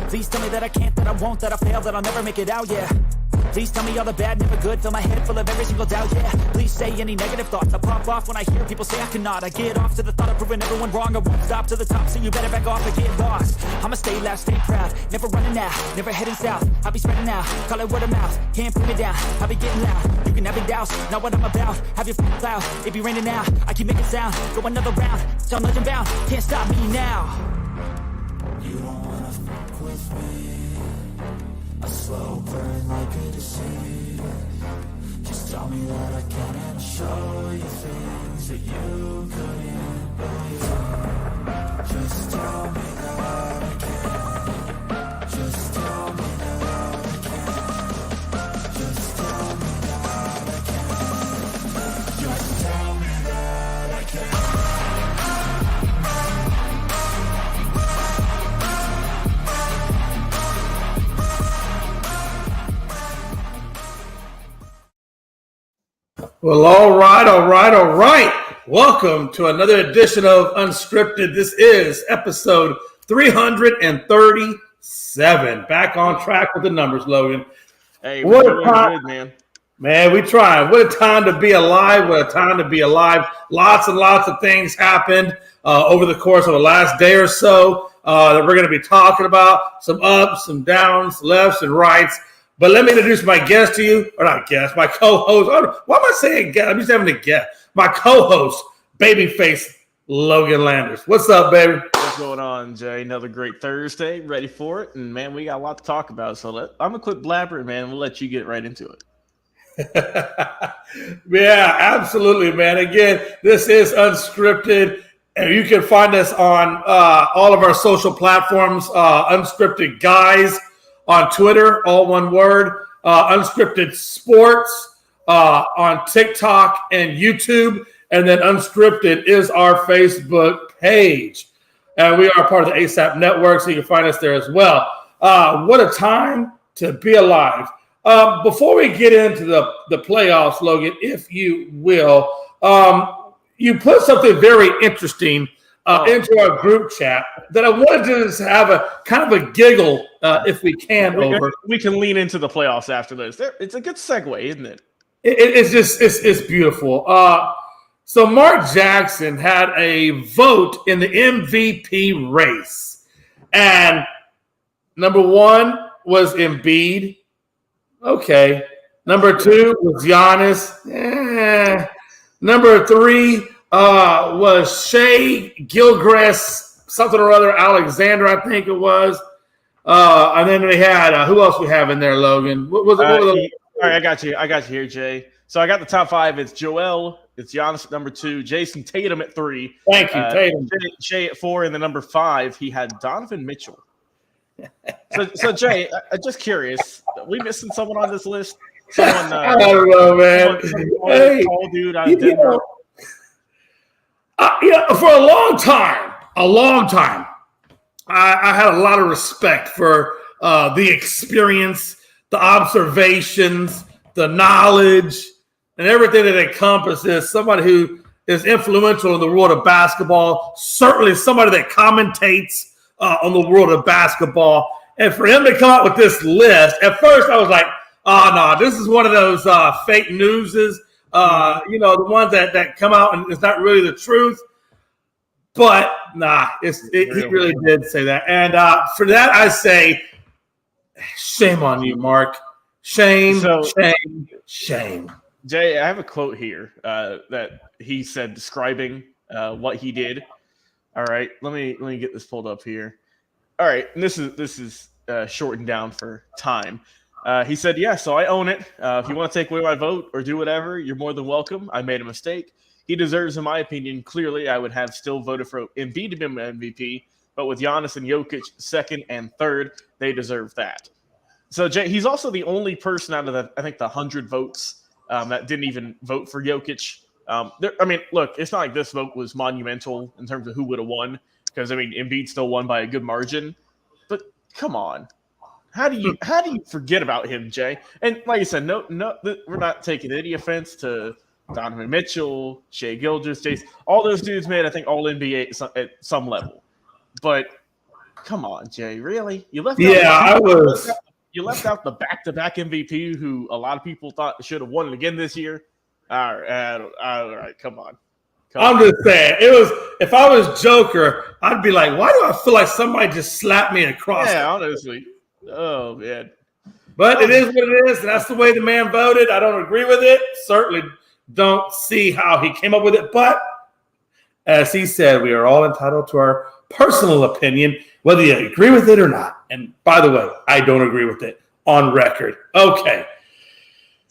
Please tell me that I can't, that I won't, that I fail, that I'll never make it out, yeah. Please tell me all the bad, never good. Fill my head full of every single doubt, yeah. Please say any negative thoughts. I pop off when I hear people say I cannot. I get off to the thought of proving everyone wrong. I won't stop to the top, so you better back off and get lost. I'ma stay loud, stay proud, never running out, never heading south. I'll be spreading out, call it word of mouth. Can't put me down, I'll be getting loud. You can have your doubts, not what I'm about. Have your f***ing cloud, it be raining now. I keep making sound, go another round. Y'all know I'm bound, can't stop me now. You don't wanna fuck with me. A slow burn like a disease. Just tell me that I can and I'll show you things that you couldn't believe. Just tell me that I can. Just tell me that I can. Just tell me that I can. Just tell me that I can. Well, all right. Welcome to another edition of Unscripted. This is episode 337. Back on track with the numbers, Logan. Hey, we're doing good, man. Man, we tried. What a time to be alive. What a time to be alive. Lots and lots of things happened over the course of the last day or so that we're going to be talking about. Some ups, some downs, lefts and rights. But let me introduce my guest to you, or not guest, my co-host. Why am I saying guest? I'm just having a guest. My co-host, babyface Logan Landers. What's up, baby? What's going on, Jay? Another great Thursday. Ready for it? And, man, we got a lot to talk about. So I'm going to quit blabbering, man. We'll let you get right into it. Yeah, absolutely, man. Again, this is Unscripted. And you can find us on all of our social platforms, Unscripted Guys. On Twitter, all one word, Unscripted Sports, on TikTok and YouTube, and then Unscripted is our Facebook page. And we are part of the ASAP network, so you can find us there as well. What a time to be alive. Before we get into the playoffs, Logan, if you will, you put something very interesting into our group chat that I wanted to just have a kind of a giggle, if we can. We can lean into the playoffs after this. It's a good segue, isn't it? It's beautiful. So Mark Jackson had a vote in the MVP race, and number one was Embiid. Okay. Number two was Giannis. Number three was Shea Gilgeous, something or other, Alexander, I think it was. And then they had, who else we have in there, Logan? What was it? All right, I got you here, Jay. So I got the top five. It's Joel, it's Giannis at number 2, Jason Tatum at 3. Thank you, Tatum. Shea at 4, and the number 5, he had Donovan Mitchell. So Jay, I'm just curious, are we missing someone on this list? Someone, I don't know, man. Hey, tall dude out of Denver. For a long time, I had a lot of respect for the experience, the observations, the knowledge, and everything that encompasses somebody who is influential in the world of basketball, certainly somebody that commentates on the world of basketball. And for him to come out with this list, at first I was like, oh, no, this is one of those fake newses. The ones that come out and it's not really the truth. But he really did say that. And for that, I say, shame on you, Mark. Shame. Jay, I have a quote here that he said describing what he did. All right, let me get this pulled up here. All right, and this is shortened down for time. He said, yeah, so I own it. If you want to take away my vote or do whatever, you're more than welcome. I made a mistake. He deserves, in my opinion, clearly I would have still voted for Embiid to be my MVP, but with Giannis and Jokic second and third, they deserve that. So, Jay, he's also the only person out of the 100 votes that didn't even vote for Jokic. Look, it's not like this vote was monumental in terms of who would have won, because, Embiid still won by a good margin. But come on. How do you forget about him, Jay? And like I said, no, we're not taking any offense to Donovan Mitchell, Shea Gilgeous, Jason. All those dudes made, I think, all NBA at some level. But Come on, Jay. Really? You left out the back-to-back MVP who a lot of people thought should have won it again this year. All right. Come on. I'm just saying, if I was Joker, I'd be like, why do I feel like somebody just slapped me across? Yeah, honestly. Oh man. But it is what it is, and that's the way the man voted. I don't agree with it. Certainly don't see how he came up with it. But as he said, we are all entitled to our personal opinion, whether you agree with it or not. And by the way, I don't agree with it on record. Okay.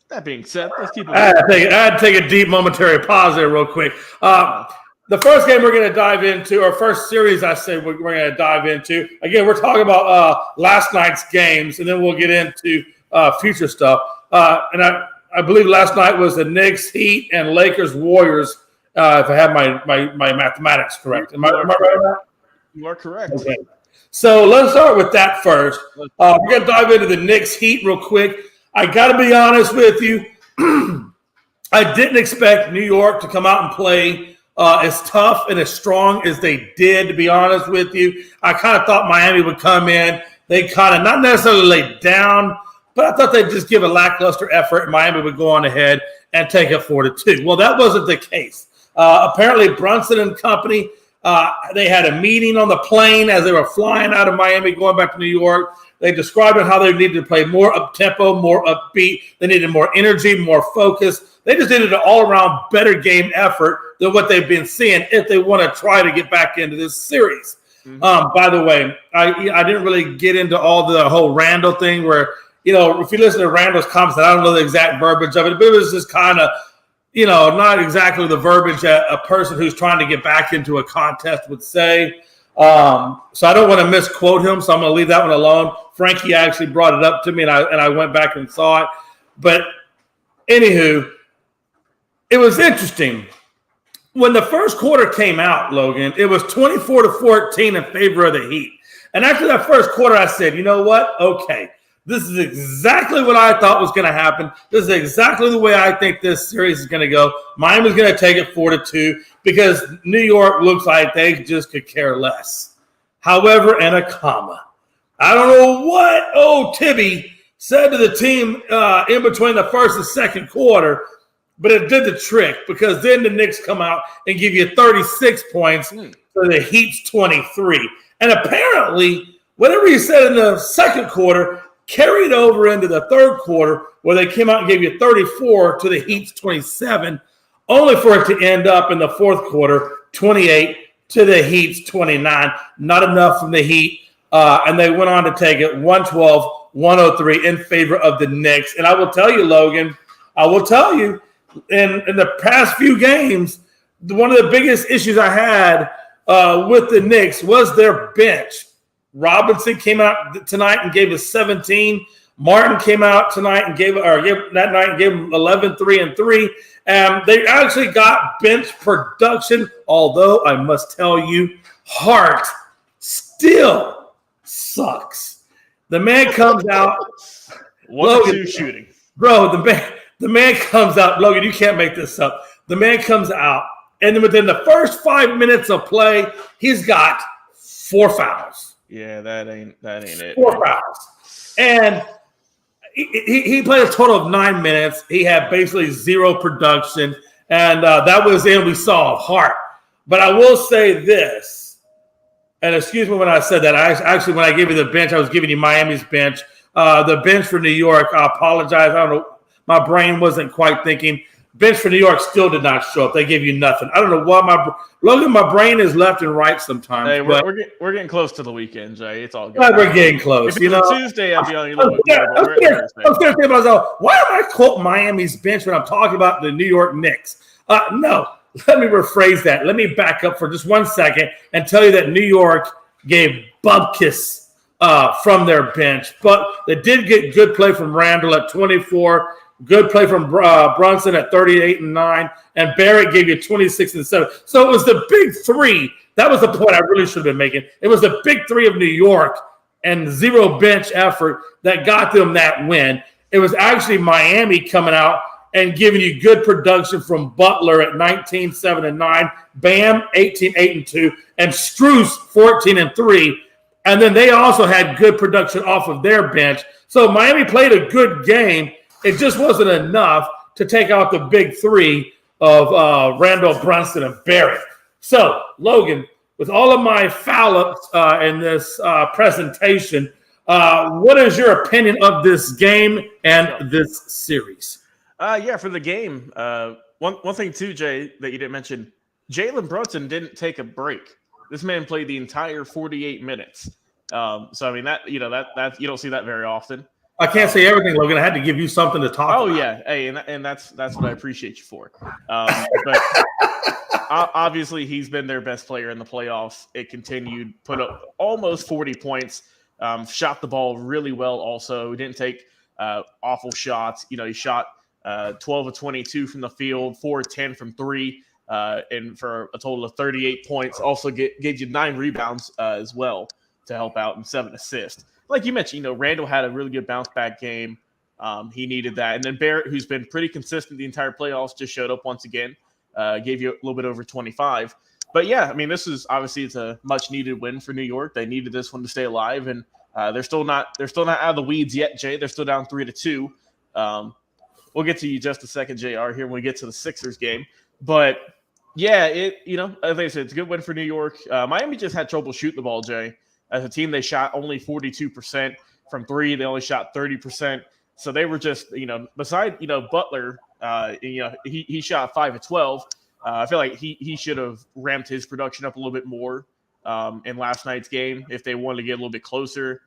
That being said, let's keep it I had to take a deep momentary pause there real quick. The first game we're going to dive into, or first series I say we're going to dive into, again, we're talking about last night's games, and then we'll get into future stuff. And I believe last night was the Knicks, Heat, and Lakers, Warriors, if I have my mathematics correct. Am I right on that? You are correct. Okay. So let's start with that first. We're going to dive into the Knicks, Heat real quick. I got to be honest with you. I didn't expect New York to come out and play as tough and as strong as they did, to be honest with you. I kind of thought Miami would come in. They kind of not necessarily lay down, but I thought they'd just give a lackluster effort and Miami would go on ahead and take it 4-2. Well, that wasn't the case. Apparently, Brunson and company, they had a meeting on the plane as they were flying out of Miami, going back to New York. They described how they needed to play more up-tempo, more upbeat. They needed more energy, more focus. They just needed an all-around better game effort than what they've been seeing if they want to try to get back into this series. Mm-hmm. By the way, I didn't really get into all the whole Randall thing where, if you listen to Randall's comments, I don't know the exact verbiage of it, but it was just kind of, not exactly the verbiage that a person who's trying to get back into a contest would say. So I don't want to misquote him, so I'm going to leave that one alone. Frankie actually brought it up to me, and I went back and saw it. But anywho, it was interesting. When the first quarter came out, Logan, it was 24-14 in favor of the Heat. And after that first quarter, I said, you know what? Okay, this is exactly what I thought was going to happen. This is exactly the way I think this series is going to go. Miami's going to take it 4-2 because New York looks like they just could care less. However, and a comma. I don't know what Tibby said to the team in between the first and second quarter, but it did the trick because then the Knicks come out and give you 36 points for the Heat's 23. And apparently, whatever he said in the second quarter carried over into the third quarter where they came out and gave you 34 to the Heat's 27, only for it to end up in the fourth quarter, 28 to the Heat's 29. Not enough from the Heat. And they went on to take it 112-103 in favor of the Knicks. And I will tell you, Logan, in the past few games, one of the biggest issues I had with the Knicks was their bench. Robinson came out tonight and gave us 17. Martin came out tonight and gave him 11, 3, and 3. They actually got bench production, although I must tell you, Hart still sucks. The man comes out. 1-2 shooting. Bro, the man comes out. Logan, you can't make this up. The man comes out, and then within the first 5 minutes of play, he's got 4 fouls. Yeah, that ain't it. 4 fouls. And he played a total of 9 minutes. He had basically 0 production. And that was the end we saw of Hart. But I will say this, and excuse me when I said that. When I gave you the bench, I was giving you Miami's bench. The bench for New York, I apologize. I don't know. My brain wasn't quite thinking. Bench for New York still did not show up. They gave you nothing. I don't know what my brain is left and right sometimes. Hey, we're getting close to the weekend, Jay. It's all good. We're getting close. If it was Tuesday, I'd be on you a little bit better. I was going to say to myself, why am I quoting Miami's bench when I'm talking about the New York Knicks? No, let me rephrase that. Let me back up for just 1 second and tell you that New York gave Bubkiss from their bench, but they did get good play from Randall at 24. Good play from Brunson at 38 and 9, and Barrett gave you 26 and 7. So it was the big three. That was the point I really should have been making. It was the big three of New York and 0 bench effort that got them that win. It was actually Miami coming out and giving you good production from Butler at 19, 7 and 9, Bam 18, 8 and 2, and Strus 14 and 3. And then they also had good production off of their bench. So Miami played a good game. It just wasn't enough to take out the big three of Randall, Brunson, and Barrett. So, Logan, with all of my foul-ups in this presentation, what is your opinion of this game and this series? For the game, one thing too, Jay, that you didn't mention, Jalen Brunson didn't take a break. This man played the entire 48 minutes. So I mean that you don't see that very often. I can't say everything, Logan. I had to give you something to talk about. Oh yeah, hey, and that's what I appreciate you for. But obviously, he's been their best player in the playoffs. It continued, put up almost 40 points. Shot the ball really well. Also, he didn't take awful shots. He shot 12 of 22 from the field, 4 of 10 from three, and for a total of 38 points. Also gave you 9 rebounds as well to help out and 7 assists. Like you mentioned, Randall had a really good bounce back game. He needed that. And then Barrett, who's been pretty consistent the entire playoffs, just showed up once again, gave you a little bit over 25. But yeah, I mean, this is obviously it's a much needed win for New York. They needed this one to stay alive, and they're still not out of the weeds yet, Jay. They're still down 3-2. We'll get to you just a second, JR, here when we get to the Sixers game. But yeah, as I said, it's a good win for New York. Miami just had trouble shooting the ball, Jay. As a team, they shot only 42% from three. They only shot 30%. So they were just, beside, Butler, he shot 5 of 12. I feel like he should have ramped his production up a little bit more in last night's game if they wanted to get a little bit closer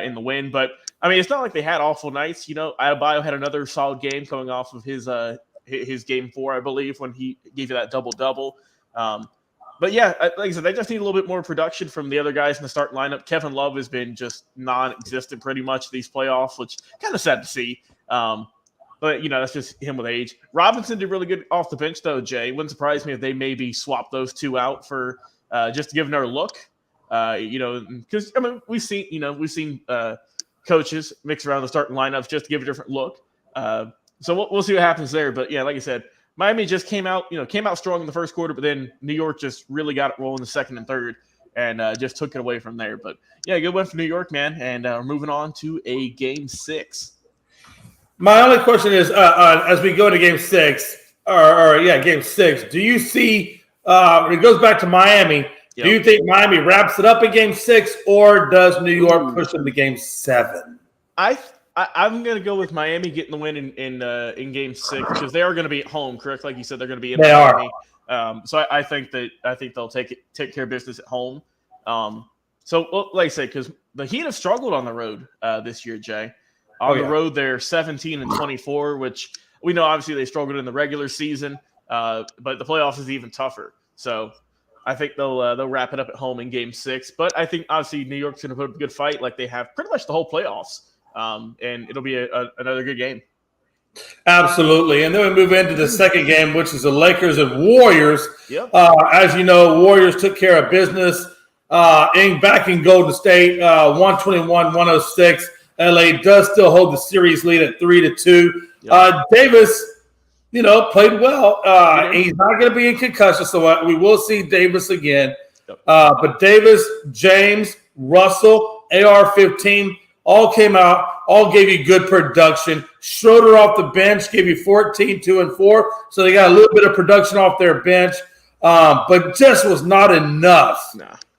in the win. But, I mean, it's not like they had awful nights. Adebayo had another solid game coming off of his game 4, I believe, when he gave you that double-double. But yeah, like I said, they just need a little bit more production from the other guys in the starting lineup. Kevin Love has been just non-existent pretty much these playoffs, which kind of sad to see. But, that's just him with age. Robinson did really good off the bench, though, Jay. Wouldn't surprise me if they maybe swap those two out for just to give another look. Because, I mean, we've seen coaches mix around the starting lineups just to give a different look. So we'll see what happens there. But, yeah, like I said, Miami just came out strong in the first quarter, but then New York just really got it rolling the second and third and just took it away from there. But, yeah, good win for New York, man. And we're moving on to a Game 6. My only question is, as we go to Game 6, Game 6, do you see it goes back to Miami. Yep. Do you think Miami wraps it up in Game 6, or does New York push them to Game 7? I'm going to go with Miami getting the win in Game 6 because they are going to be at home, correct? Like you said, they're going to be in Miami. So I think they'll take care of business at home. So like I said, because the Heat have struggled on the road this year, Jay. On the road, they're 17-24, which we know obviously they struggled in the regular season, but the playoffs is even tougher. So I think they'll wrap it up at home in Game 6. But I think obviously New York's going to put up a good fight, like they have pretty much the whole playoffs. And it'll be another good game. Absolutely. And then we move into the second game, which is the Lakers and Warriors. Yep. As you know, Warriors took care of business back in Golden State, 121-106. LA does still hold the series lead at 3-2. Yep. Davis, played well. He's not going to be in concussion, so we will see Davis again. Yep. But Davis, James, Russell, AR-15, all came out, all gave you good production. Schroeder off the bench gave you 14, 2, and 4. So they got a little bit of production off their bench, but just was not enough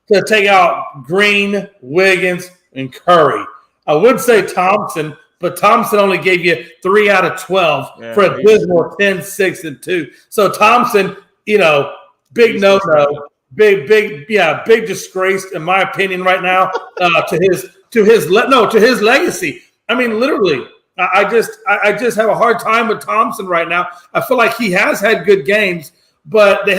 to take out Green, Wiggins, and Curry. I would say Thompson, but Thompson only gave you 3 out of 12 for a dismal 10, 6, and 2. So Thompson, big no-no, big disgrace in my opinion right now to his legacy. I mean, literally, I just have a hard time with Thompson right now. I feel like he has had good games, but we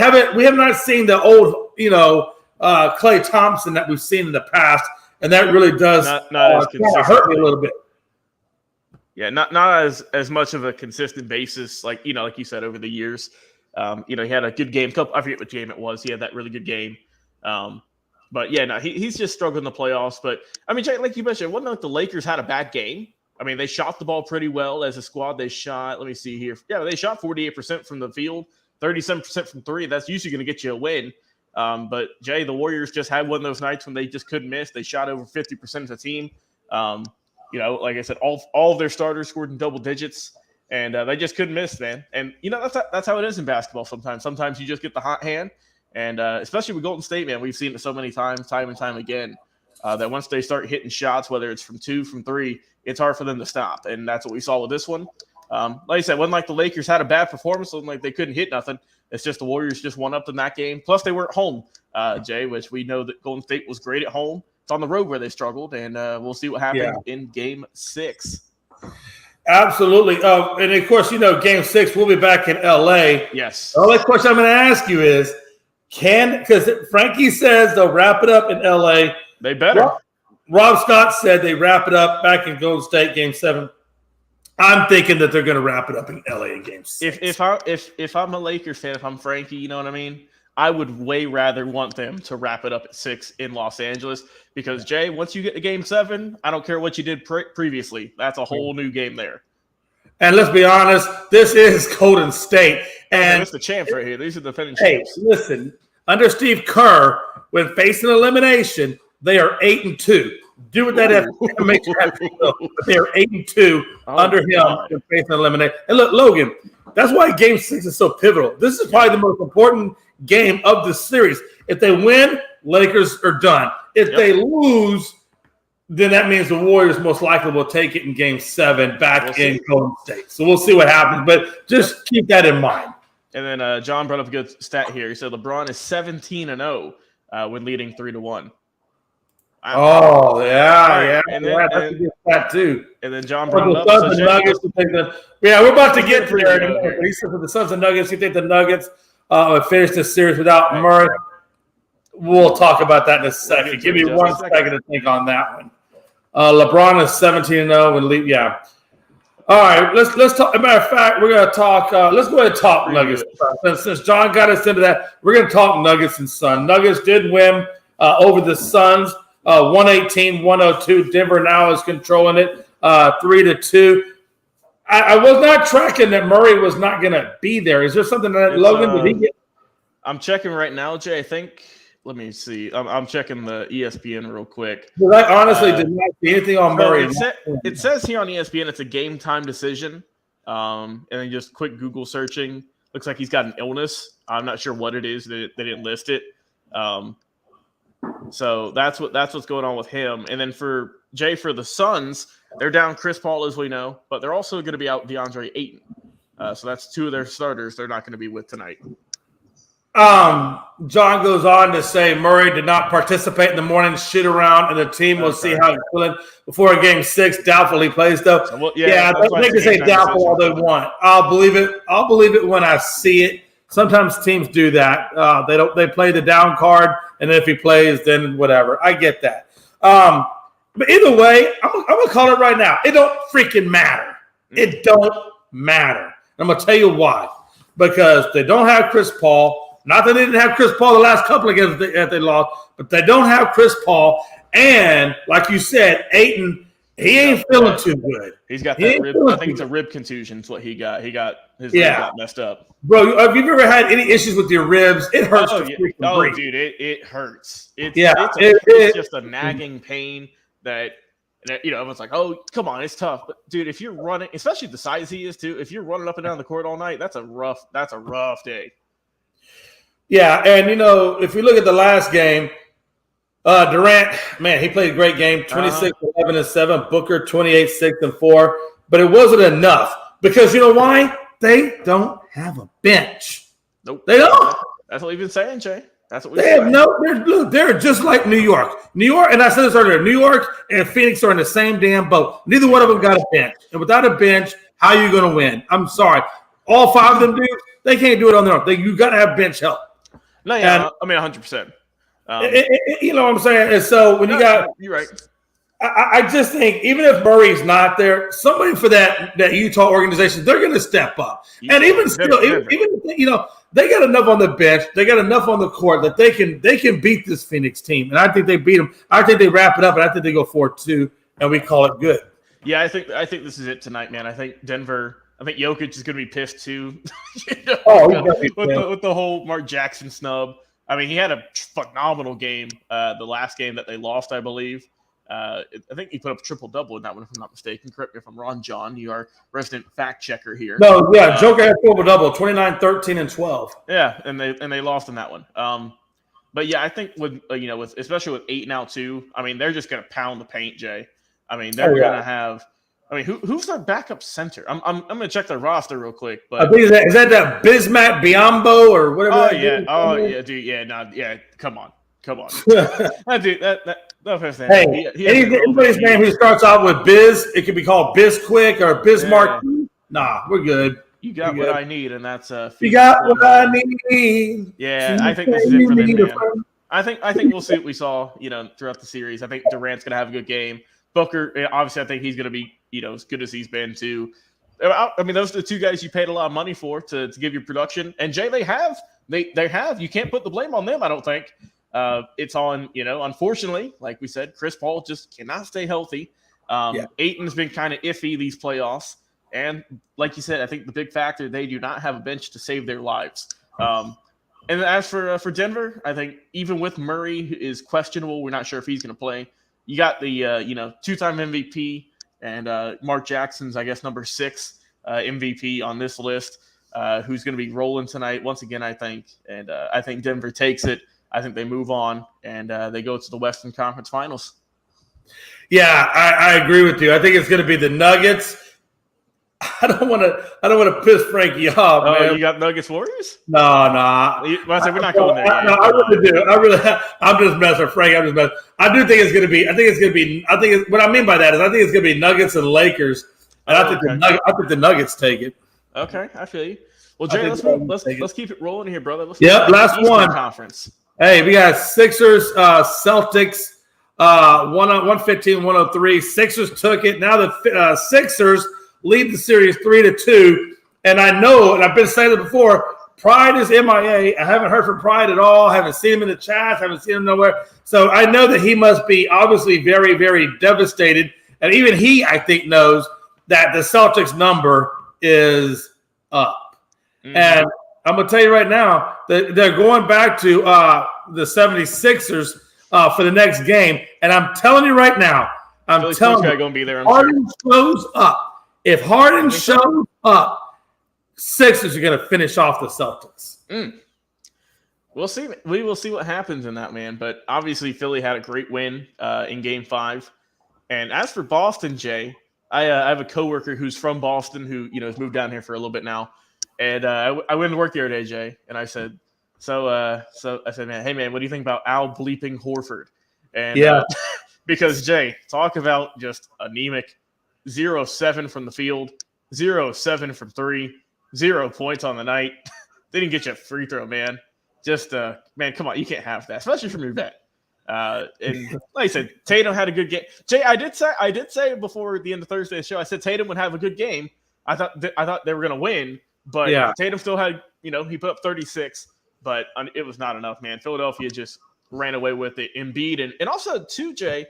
have not seen the old, Klay Thompson that we've seen in the past, and that really does hurt me a little bit. Yeah, not as much of a consistent basis, like you said, over the years. He had a good game. I forget what game it was. He had that really good game. But yeah, no, he's just struggled in the playoffs. But I mean, Jay, like you mentioned, it wasn't like the Lakers had a bad game. I mean, they shot the ball pretty well as a squad. They shot, let me see here. Yeah, they shot 48% from the field, 37% from three. That's usually going to get you a win. But Jay, the Warriors just had one of those nights when they just couldn't miss. They shot over 50% of the team. Like I said, all of their starters scored in double digits, and they just couldn't miss, man. And that's how it is in basketball. Sometimes you just get the hot hand, and especially with Golden State, man, we've seen it so many times, time and time again, that once they start hitting shots, whether it's from 2, from 3, it's hard for them to stop, and that's what we saw with this one. Like I said, wasn't like the Lakers had a bad performance, wasn't like they couldn't hit nothing. It's just the Warriors just won up in that game. Plus, they weren't home, Jay, which we know that Golden State was great at home. It's on the road where they struggled, and we'll see what happens in Game 6. Absolutely. And, of course, Game 6, we'll be back in L.A. Yes. The only question I'm going to ask you is, because Frankie says they'll wrap it up in L.A. They better. Rob Scott said they wrap it up back in Golden State, Game 7. I'm thinking that they're going to wrap it up in LA in Game 6. If I'm a Lakers fan, if I'm Frankie, you know what I mean? I would way rather want them to wrap it up at 6 in Los Angeles because, Jay, once you get to Game 7, I don't care what you did previously. That's a whole new game there. And let's be honest, this is Golden State. And it's the champs right here. These are the defending Hey, champs. listen, under Steve Kerr, when facing elimination, they are 8-2. Do what that is. Make sure they are 8-2 under him when facing elimination. And look, Logan, that's why Game 6 is so pivotal. This is probably the most important game of the series. If they win, Lakers are done. If they lose, then that means the Warriors most likely will take it in Game 7 back in Golden State. So we'll see what happens, but just keep that in mind. And then John brought up a good stat here. He said LeBron is 17-0 when leading 3-1. Oh, yeah. And then, that's a good stat, too. And then John brought up. Suns and Nuggets, we're about to get there. He said for the Suns and Nuggets, you think the Nuggets would finish this series without Murray? We'll talk about that in a second. Give me 1 second to think on that one. LeBron is 17-0 and lead. Yeah. All right, let's talk. As a matter of fact, we're going to talk. Let's go ahead and talk Nuggets. Since John got us into that, we're going to talk Nuggets and Suns. Nuggets did win over the Suns, 118-102. Denver now is controlling it, 3-2. I was not tracking that Murray was not going to be there. Is there something that Logan did he get? I'm checking right now, Jay. I think. Let me see. I'm checking the ESPN real quick. Well, I honestly did not see anything on Murray. It says here on ESPN it's a game time decision. And then just quick Google searching. Looks like he's got an illness. I'm not sure what it is. They didn't list it. So that's what's going on with him. And then for Jay, for the Suns, they're down Chris Paul, as we know, but they're also going to be out DeAndre Ayton. So that's 2 of their starters they're not going to be with tonight. John goes on to say Murray did not participate in the morning shoot around, and the team will see how he's feeling before Game 6. Doubtful he plays though. So, they can say doubtful all they want. I'll believe it. I'll believe it when I see it. Sometimes teams do that. They play the down card, and then if he plays, then whatever. I get that. But either way, I'm gonna call it right now. It don't freaking matter. It don't matter. I'm gonna tell you why. Because they don't have Chris Paul. Not that they didn't have Chris Paul the last couple of games that they lost, but they don't have Chris Paul. And like you said, Ayton, he ain't feeling too good. He's got that rib. I think it's a rib contusion. Is what he got. He got his rib got messed up. Bro, have you ever had any issues with your ribs? It hurts to freaking breathe. Dude, it hurts. It's just a nagging pain that everyone's like, oh, come on, it's tough. But dude, if you're running, especially the size he is too, if you're running up and down the court all night, that's a rough day. Yeah, and if we look at the last game, Durant, man, he played a great game, 26, 11, and 7. Booker, 28, 6, and 4. But it wasn't enough because you know why? They don't have a bench. Nope. They don't. That's what we've been saying, Jay. That's what we've been they're just like New York. New York, and I said this earlier, New York and Phoenix are in the same damn boat. Neither one of them got a bench. And without a bench, how are you going to win? I'm sorry. All 5 of them do. They can't do it on their own. You got to have bench help. No, yeah, I mean 100%. You know what I'm saying? And so when you're right. I just think even if Murray's not there, somebody for that Utah organization, they're going to step up. And even still, even they got enough on the bench, they got enough on the court that they can beat this Phoenix team. And I think they beat them. I think they wrap it up, and I think they go 4-2, and we call it good. Yeah, I think this is it tonight, man. I think Denver. I think Jokic is going to be pissed too. With the whole Mark Jackson snub. I mean, he had a phenomenal game. The last game that they lost, I believe. I think he put up a triple-double in that one, if I'm not mistaken. Correct me if I'm wrong, John. You are resident fact checker here. No, yeah, Joker had triple-double, 29, 13, and 12. Yeah, and they lost in that one. But yeah, I think with especially with 8 now too. I mean, they're just gonna pound the paint, Jay. I mean, they're gonna have. I mean, who's their backup center? I'm gonna check their roster real quick. But I think is that Bismack Biombo or whatever? Oh yeah, dude. Yeah, come on. That dude, that person. Hey, anybody's name who starts out with Biz, it could be called Bizquick or Bismarck. Yeah. Nah, we're good. You got what I need, and that's you got what I need. Yeah, I think this is it for them, man. I think we'll see what we saw, throughout the series. I think Durant's gonna have a good game. Booker, obviously, I think he's gonna be, as good as he's been too. I mean, those are the two guys you paid a lot of money for to give you production. And Jay, they have. You can't put the blame on them, I don't think. It's on, unfortunately, like we said, Chris Paul just cannot stay healthy. Ayton's been kind of iffy these playoffs. And like you said, I think the big factor, they do not have a bench to save their lives. And as for Denver, I think even with Murray is questionable, we're not sure if he's going to play. You got the, two-time MVP and Mark Jackson's, I guess, number 6 MVP on this list, who's going to be rolling tonight once again, I think. And I think Denver takes it. I think they move on, and they go to the Western Conference Finals. Yeah, I agree with you. I think it's going to be the Nuggets. I don't want to piss Frankie off, man. You got Nuggets Warriors? No. We're not going there yet. No, I really do. I'm just messing with Frankie. I'm just messing. I do think it's going to be. What I mean by that is I think it's going to be Nuggets and Lakers, and I think the Nuggets take it. Okay, I feel you. Well, Jay, let's keep it rolling here, brother. Last one. Conference. Hey, we got Sixers, Celtics, 115-103. Sixers took it. Now the Sixers lead the series 3-2. And I know, and I've been saying it before, Pride is MIA. I haven't heard from Pride at all. I haven't seen him in the chat. Haven't seen him nowhere. So I know that he must be obviously very, very devastated. And even he, I think, knows that the Celtics number is up. Mm-hmm. And I'm going to tell you right now that they're going back to the 76ers for the next game. And I'm telling you right now, going to be there. Harden shows up. If Harden shows up, Sixers are going to finish off the Celtics. We'll see. We will see what happens in that, man. But obviously, Philly had a great win in Game 5. And as for Boston, Jay, I have a coworker who's from Boston who has moved down here for a little bit now. And I went to work the other day, Jay, and I said, so I said, hey, man, what do you think about Al bleeping Horford? And because, Jay, talk about just anemic. 0-7 from the field, 0-7 from 3, 0 points on the night. They didn't get you a free throw, man. Just, man, come on. You can't have that, especially from your vet. And like I said, Tatum had a good game. Jay, I did say before the end of Thursday's show, I said Tatum would have a good game. I thought they were going to win, but Tatum still had, he put up 36, but it was not enough, man. Philadelphia just ran away with it. Embiid and also, too, Jay,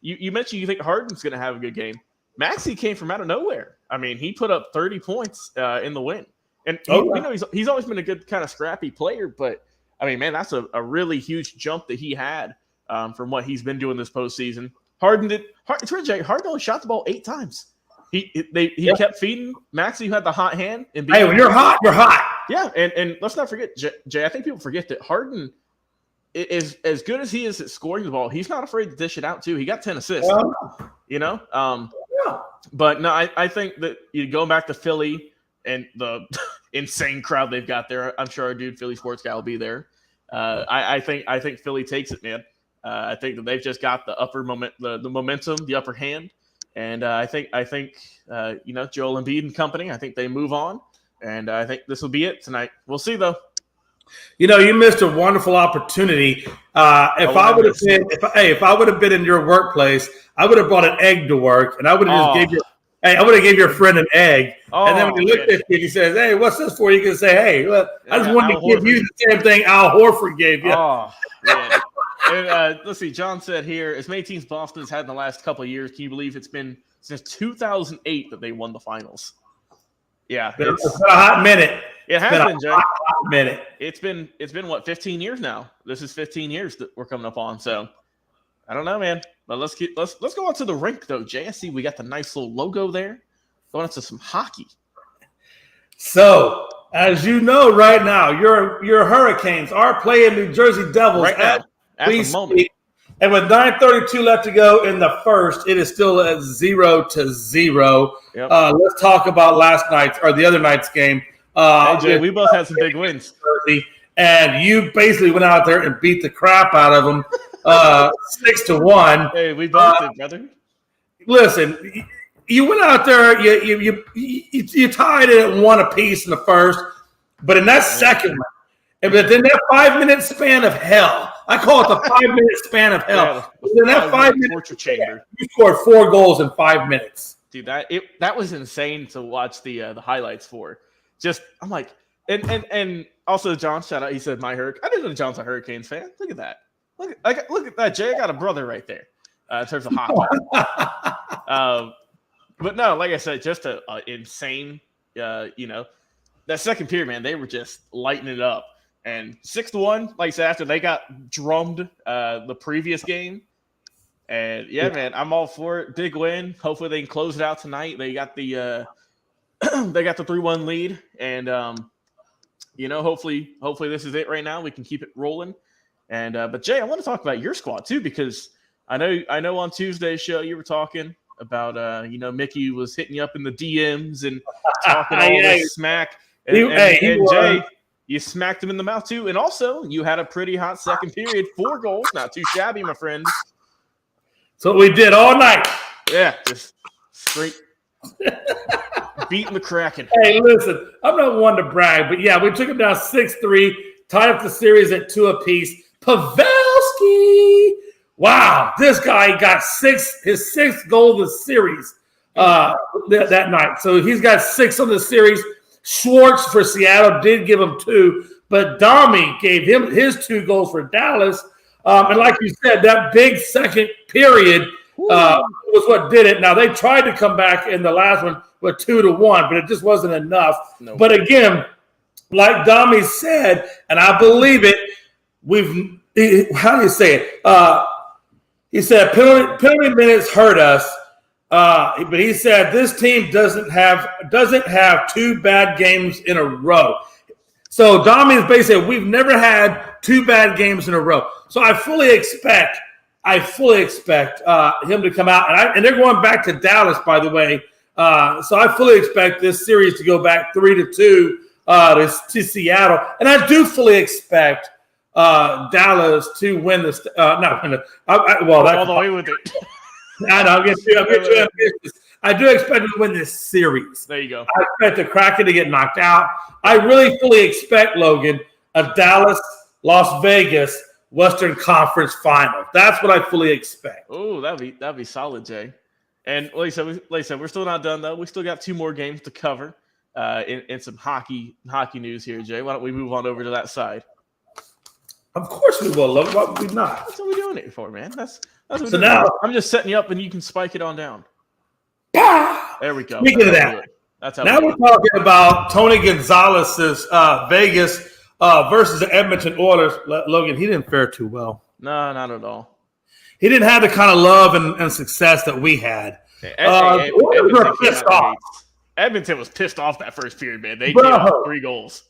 you mentioned you think Harden's going to have a good game. Maxey came from out of nowhere. I mean, he put up 30 points in the win. And he's always been a good kind of scrappy player, but I mean, man, that's a really huge jump that he had from what he's been doing this postseason. Harden only shot the ball 8 times. He kept feeding Maxey, who had the hot hand. And when you're hot, you're hot. Yeah, and let's not forget, Jay, I think people forget that Harden is as good as he is at scoring the ball. He's not afraid to dish it out, too. He got 10 assists, But no, I think that going back to Philly and the insane crowd they've got there, I'm sure our dude Philly Sports Guy will be there. I think Philly takes it, man. I think that they've just got the momentum, the upper hand, and I think Joel Embiid and company. I think they move on, and I think this will be it tonight. We'll see though. You missed a wonderful opportunity. If I would have been in your workplace, I would have brought an egg to work, and I would have gave your friend an egg. And then when he looked at you, he says, "Hey, what's this for?" You can say, "Hey, look, I just wanted to give you the same thing Al Horford gave you." Oh, man. And, let's see. John said here, as many teams Boston's had in the last couple of years, can you believe it's been since 2008 that they won the finals? Yeah, it's been a hot minute. It has been, Jay. Hot minute. It's been what, 15 years now. This is 15 years that we're coming up on. So I don't know, man. But let's go on to the rink though, Jay. I see we got the nice little logo there. Going into some hockey. So, as you know right now, your Hurricanes are playing New Jersey Devils right now, at the moment. And with 9:32 left to go in the first, it is still at 0-0. Yep. Let's talk about the other night's game. Hey, Jay, we both had some big wins. And you basically went out there and beat the crap out of them 6-1. Hey, we both did, brother. Listen, you went out there, you tied it at 1 apiece in the first, but in that second one, but then that 5-minute span of hell, I call it the 5-minute span of hell. In that 5-minute torture chamber, you scored 4 goals in 5 minutes. Dude, that was insane to watch the highlights for. Just I'm like, and also John, shout out. He said my Hurricane. I didn't know John's a Hurricanes fan. Look at that. Look at that, Jay. I got a brother right there in terms of hockey. But no, like I said, just a insane. That second period, man, they were just lighting it up. And 6-1, like I said, after they got drummed the previous game. And yeah, man, I'm all for it. Big win. Hopefully they can close it out tonight. They got the 3-1 lead, and hopefully this is it right now. We can keep it rolling. And but Jay, I want to talk about your squad too, because I know on Tuesday's show you were talking about Mickey was hitting you up in the DMs and talking all this smack. And Jay, you smacked him in the mouth too, and also you had a pretty hot second period, 4 goals, not too shabby, my friend. So we did all night. Yeah, just straight beating the Kraken. Hey, listen, I'm not one to brag, but yeah, we took him down 6-3, tied up the series at 2 apiece. Pavelski, wow, this guy got his 6th goal of the series that night. So he's got 6 on the series. Schwartz for Seattle did give him 2, but Domi gave him his 2 goals for Dallas. And like you said, that big second period was what did it. Now, they tried to come back in the last one with 2-1, but it just wasn't enough. Nope. But again, like Domi said, and I believe it, how do you say it? He said penalty minutes hurt us, but he said this team doesn't have 2 bad games in a row. So Domi is basically, we've never had 2 bad games in a row. So I fully expect him to come out, and they're going back to Dallas, by the way. So I fully expect this series to go back 3-2 to Seattle, and I do fully expect Dallas to win this. All the way with it. I know. I'm getting too ambitious. I do expect to win this series. There you go. I expect the Kraken to get knocked out. I really fully expect, Logan, a Dallas, Las Vegas Western Conference final. That's what I fully expect. Oh, that'd be solid, Jay. And like I said, we're still not done though. We still got 2 more games to cover in some hockey news here, Jay. Why don't we move on over to that side? Of course we will, Logan. Why would we not? That's what we're doing it for, man. That's what so now I'm just setting you up, and you can spike it on down. There we go. Speaking of that, that's how now we're talking about Tony Gonzalez's Vegas versus the Edmonton Oilers. Logan, he didn't fare too well. No, not at all. He didn't have the kind of love and success that we had. Edmonton was pissed off that first period, man. They gave up 3 goals.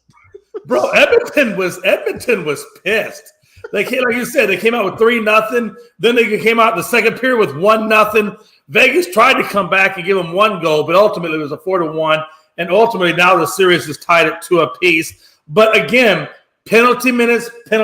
Bro, Edmonton was pissed. They came, like you said, they came out with 3-0. Then they came out in the second period with 1-0. Vegas tried to come back and give them 1 goal, but ultimately it was a 4-1. And ultimately now the series is tied at 2 apiece. But again, penalty minutes. I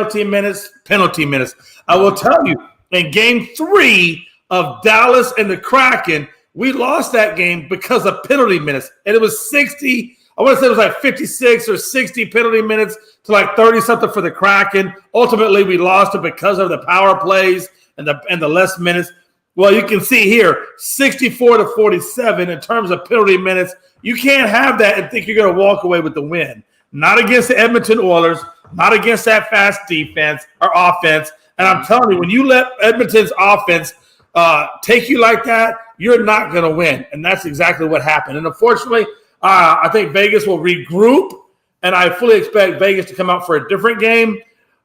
will tell you, in Game 3 of Dallas and the Kraken, we lost that game because of penalty minutes. And it was 60. I want to say it was like 56 or 60 penalty minutes to like 30-something for the Kraken. Ultimately, we lost it because of the power plays and the less minutes. Well, you can see here, 64-47 in terms of penalty minutes. You can't have that and think you're going to walk away with the win. Not against the Edmonton Oilers, not against that fast defense or offense. And I'm telling you, when you let Edmonton's offense take you like that, you're not going to win. And that's exactly what happened. And unfortunately, I think Vegas will regroup and I fully expect Vegas to come out for a different game.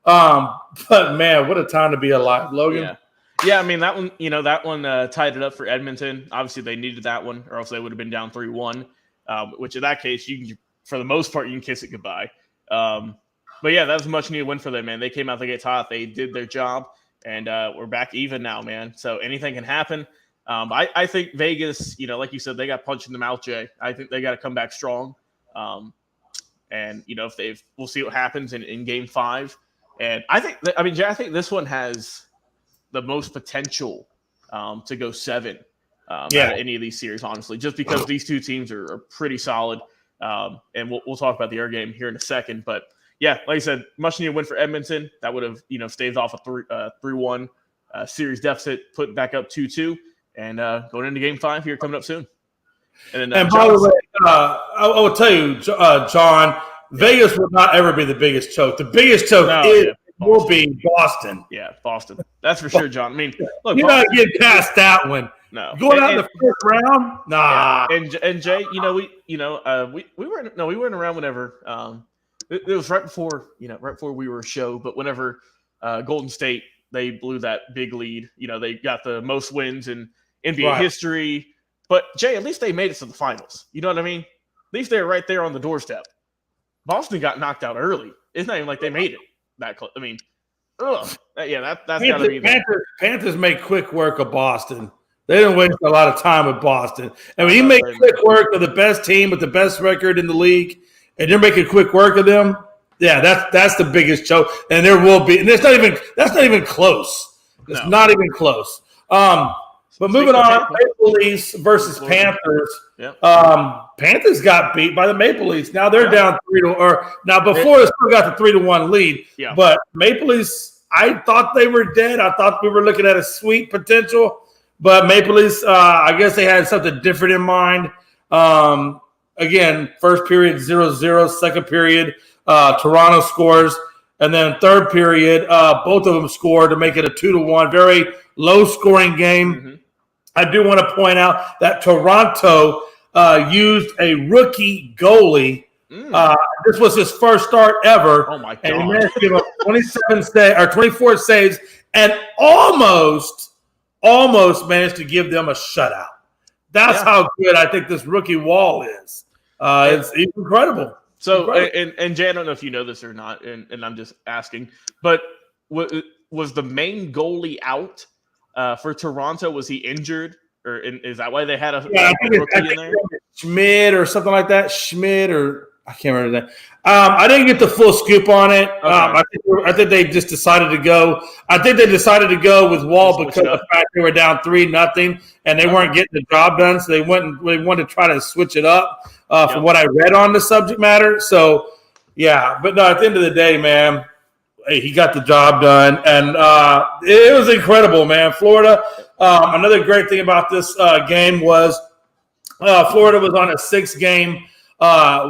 But man, what a time to be alive, Logan. Yeah. I mean, that one tied it up for Edmonton. Obviously, they needed that one, or else they would have been down 3-1. Which in that case, for the most part, you can kiss it goodbye. But yeah, that was a much needed win for them, man. They came out, they get hot, they did their job, and we're back even now, man. So anything can happen. I think Vegas, like you said, they got punched in the mouth, Jay. I think they got to come back strong. And we'll see what happens in Game 5. And Jay, I think this one has the most potential to go 7 out of any of these series, honestly, just because these two teams are pretty solid. And we'll talk about the air game here in a second. But yeah, like I said, much needed win for Edmonton. That would have staved off a 3-1 series deficit, put back up 2-2, and going into Game 5 here coming up soon. And by the way, I will tell you, John, Vegas will not ever be the biggest choke. The biggest choke will be Boston. Yeah, Boston. That's for sure, John. I mean, look, you're not getting past that one. No, going out in the first round, nah. And Jay, we weren't around whenever. It was right before we were a show, but whenever Golden State they blew that big lead, they got the most wins in NBA history. But Jay, at least they made it to the finals. You know what I mean? At least they're right there on the doorstep. Boston got knocked out early. It's not even like they made it that close. I mean, that's got to be the Panthers make quick work of Boston. They didn't waste a lot of time with Boston. And when you make quick work of the best team with the best record in the league, and you're making quick work of them, that's the biggest choke. And there will be, and that's not even close. It's not even close. But moving on, Maple Leafs versus Panthers. Yep. Panthers got beat by the Maple Leafs. Now they're down 3-1. Now before they still got the 3-1 lead. Yeah. But Maple Leafs, I thought they were dead. I thought we were looking at a sweet potential. But Maple Leafs, I guess they had something different in mind. Again, first period 0-0, second period Toronto scores, and then third period both of them scored to make it a 2-1. Very low scoring game. Mm-hmm. I do want to point out that Toronto used a rookie goalie. This was his first start ever. Oh my god! And he managed to give up 24 saves, and almost managed to give them a shutout. That's how good I think this rookie Wall is. It's incredible. So, and Jay, I don't know if you know this or not, and I'm just asking, but was the main goalie out for Toronto? Was he injured, or is that why they had a rookie in there? Schmidt or something like that. Or I can't remember that. I didn't get the full scoop on it. Okay. I think they just decided to go. I think they decided to go with Wall because of the fact they were down 3-0 and they weren't getting the job done. So they wanted to try to switch it up from what I read on the subject matter. So but no, at the end of the day, man, he got the job done, and it was incredible, man. Florida. Another great thing about this game was Florida was on a 6-game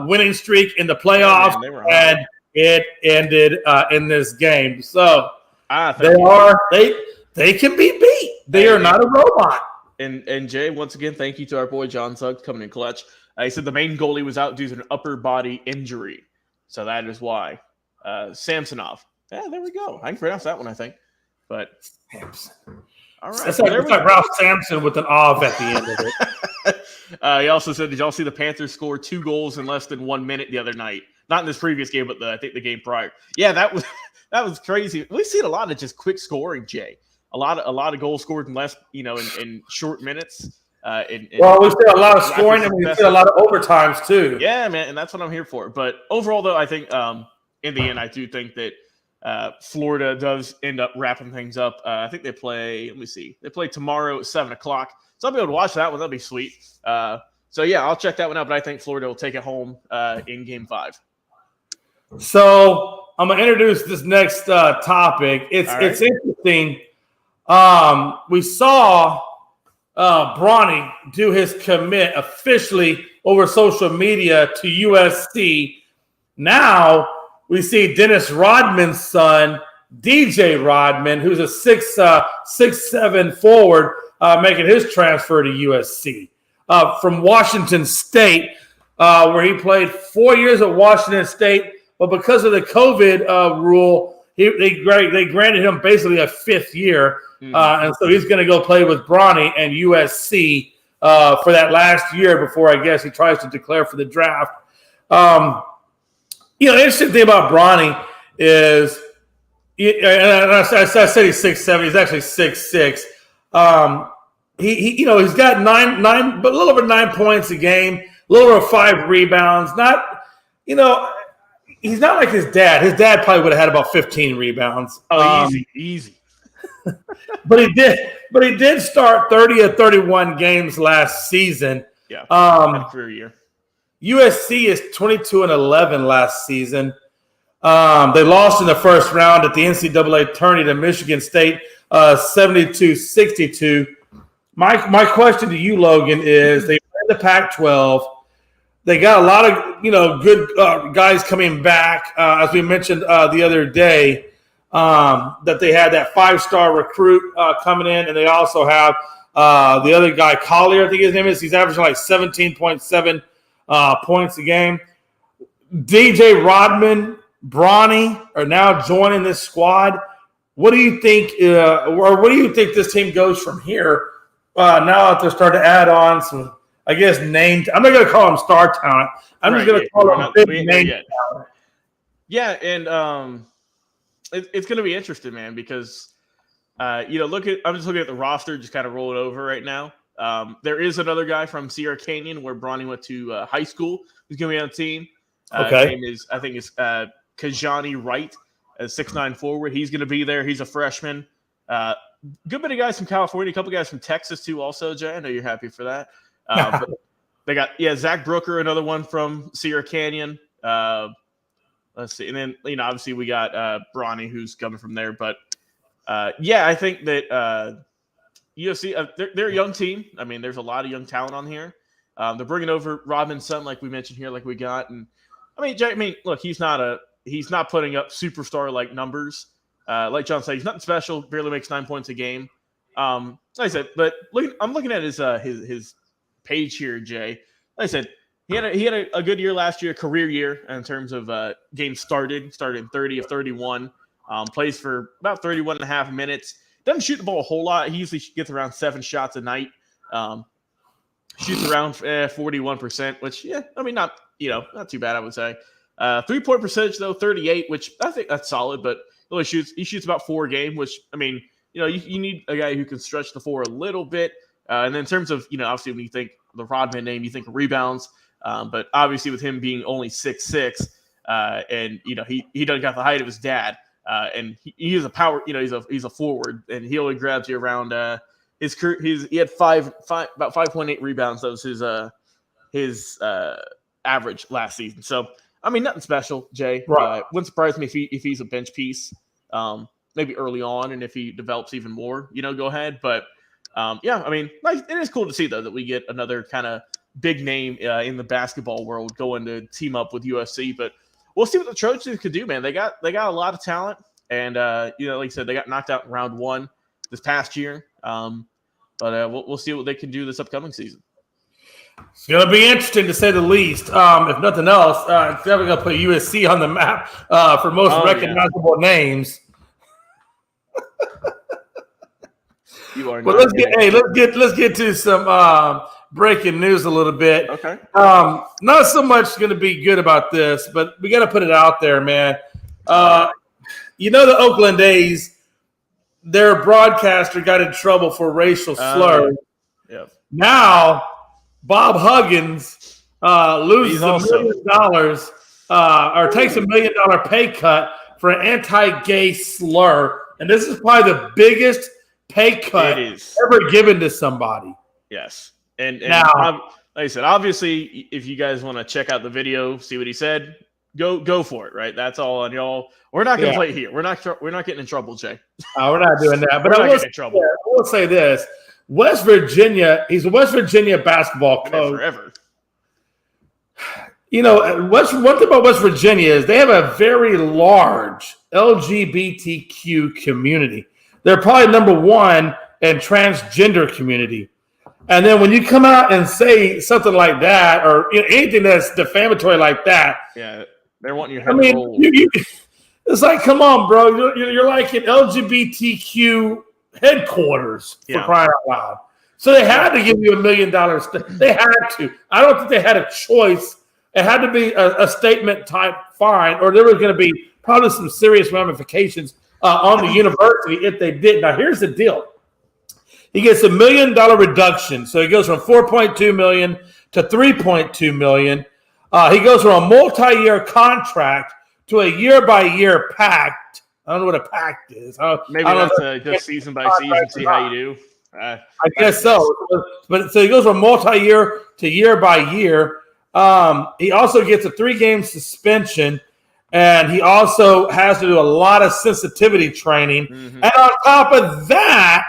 winning streak in the playoffs, and it ended in this game. So they can be beat. They are not a robot. And Jay, once again, thank you to our boy John Suggs coming in clutch. He said the main goalie was out due to an upper body injury, so that is why. Samsonov. Yeah, there we go. I can pronounce that one, I think. But Samson. All right. It's like Ralph Sampson with an "ov" at the end of it. He also said, did y'all see the Panthers score 2 goals in less than 1 minute the other night? Not in this previous game, but I think the game prior. Yeah, that was crazy. We've seen a lot of just quick scoring, Jay. A lot of goals scored in less, in short minutes. We see a lot of scoring, and we see a lot of overtimes too. Yeah, man, and that's what I'm here for. But overall, though, I think in the end, I do think that Florida does end up wrapping things up. I think they play. Let me see. They play tomorrow at 7:00. So I'll be able to watch that one. That'll be sweet. So yeah, I'll check that one out. But I think Florida will take it home in Game 5. So I'm gonna introduce this next topic. It's interesting. We saw Bronny do his commit officially over social media to USC. Now we see Dennis Rodman's son, DJ Rodman, who's a 6'7" forward, making his transfer to USC. From Washington State, where he played 4 years at Washington State. But because of the COVID rule, they granted him basically a 5th year. And so he's going to go play with Bronny and USC for that last year before, I guess, he tries to declare for the draft. The interesting thing about Bronny is, and I said he's 6'7", he's actually 6'6". He's got nine, but a little over 9 points a game, a little over 5 rebounds. He's not like his dad. His dad probably would have had about 15 rebounds. Easy. But he did start 30 of 31 games last season. Yeah, career year. USC is 22-11 last season. They lost in the first round at the NCAA tourney to Michigan State, 72-62. My question to you, Logan, is they win the Pac-12. They got a lot of good guys coming back, as we mentioned the other day. That they had that 5-star recruit coming in, and they also have the other guy, Collier, I think his name is. He's averaging like 17.7 points a game. DJ Rodman, Bronny are now joining this squad. What do you think, or what do you think this team goes from here? Now that they're starting to add on some, I guess, named. I'm not going to call them star talent. I'm just going to call them big name talent. Yeah, and it's going to be interesting, man, because I'm just looking at the roster, just kind of roll it over right now. There is another guy from Sierra Canyon where Bronny went to high school who's going to be on the team. Okay. His name is Kajani Wright, a 6'9" forward. He's going to be there. He's a freshman. Good bit of guys from California, a couple guys from Texas too also, Jay. I know you're happy for that. But they got Zach Brooker, another one from Sierra Canyon. Let's see. And then, obviously we got Bronny who's coming from there. But, I think that USC, they're a young team. I mean, there's a lot of young talent on here. They're bringing over Rodman's son, like we mentioned here, like we got. And, look, he's not putting up superstar-like numbers. Like John said, he's nothing special, barely makes 9 points a game. Like I said, but I'm looking at his page here, Jay. Like I said, he had a good year last year, career year in terms of games started in 30 of 31. Plays for about 31 and a half minutes. Doesn't shoot the ball a whole lot. He usually gets around 7 shots a night. Shoots around 41%, which not too bad, I would say. 3-point percentage though, 38, which I think that's solid, but he shoots about 4 a game, which you need a guy who can stretch the floor a little bit. And then in terms of obviously when you think the Rodman name, you think of rebounds. But obviously with him being only 6'6", and he doesn't got the height of his dad, and he is a power. He's a forward, and he only grabs you around he had about 5.8 rebounds. That was his average last season. So nothing special, Jay. Right. Wouldn't surprise me if he's a bench piece, maybe early on, and if he develops even more, go ahead. But it is cool to see though that we get another kind of big name in the basketball world going to team up with USC. But we'll see what the Trojans could do, man. They got a lot of talent, and like I said, they got knocked out in round 1 this past year. But we'll see what they can do this upcoming season. It's going to be interesting to say the least. If nothing else, it's definitely going to put USC on the map for most recognizable names. You are. But let's get to some breaking news a little bit. Okay. Not so much going to be good about this, but we got to put it out there, man. The Oakland A's, their broadcaster got in trouble for racial slurs. Yeah. Now, Bob Huggins loses $1 million or takes $1 million pay cut for an anti-gay slur. And this is probably the biggest pay cut ever given to somebody. Yes. And now, like I said, obviously, if you guys want to check out the video, see what he said, go for it, right? That's all on y'all. We're not going to play it here. We're not getting in trouble, Jay. We're not doing that. But I will say this. West Virginia, he's a West Virginia basketball coach. Forever. One thing about West Virginia is they have a very large LGBTQ community. They're probably number 1 in transgender community. And then when you come out and say something like that, or anything that's defamatory like that, yeah, they're wanting your head to roll. It's like, come on, bro. You're like an LGBTQ headquarters for crying out loud. So they had to give you $1 million. They had to. I don't think they had a choice. It had to be a statement type fine, or there was going to be probably some serious ramifications on the university if they did. Now, here's the deal. He gets $1 million reduction. So he goes from $4.2 million to $3.2 million. He goes from a multi-year contract to a year-by-year pact. I don't know what a pact is. Maybe that's just season by season, see how you do. I guess so. But so he goes from multi-year to year-by-year. He also gets a 3-game suspension, and he also has to do a lot of sensitivity training. Mm-hmm. And on top of that,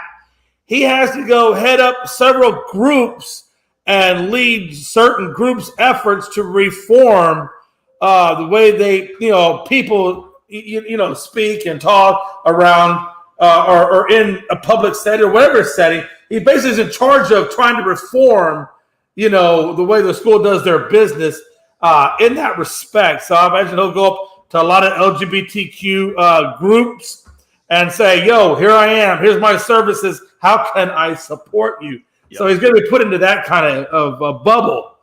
he has to go head up several groups and lead certain groups' efforts to reform the way they, people, speak and talk around or in a public setting or whatever setting. He basically is in charge of trying to reform, the way the school does their business in that respect. So I imagine he'll go up to a lot of LGBTQ groups and say, yo, here I am. Here's my services. How can I support you? Yep. So he's going to be put into that kind of bubble.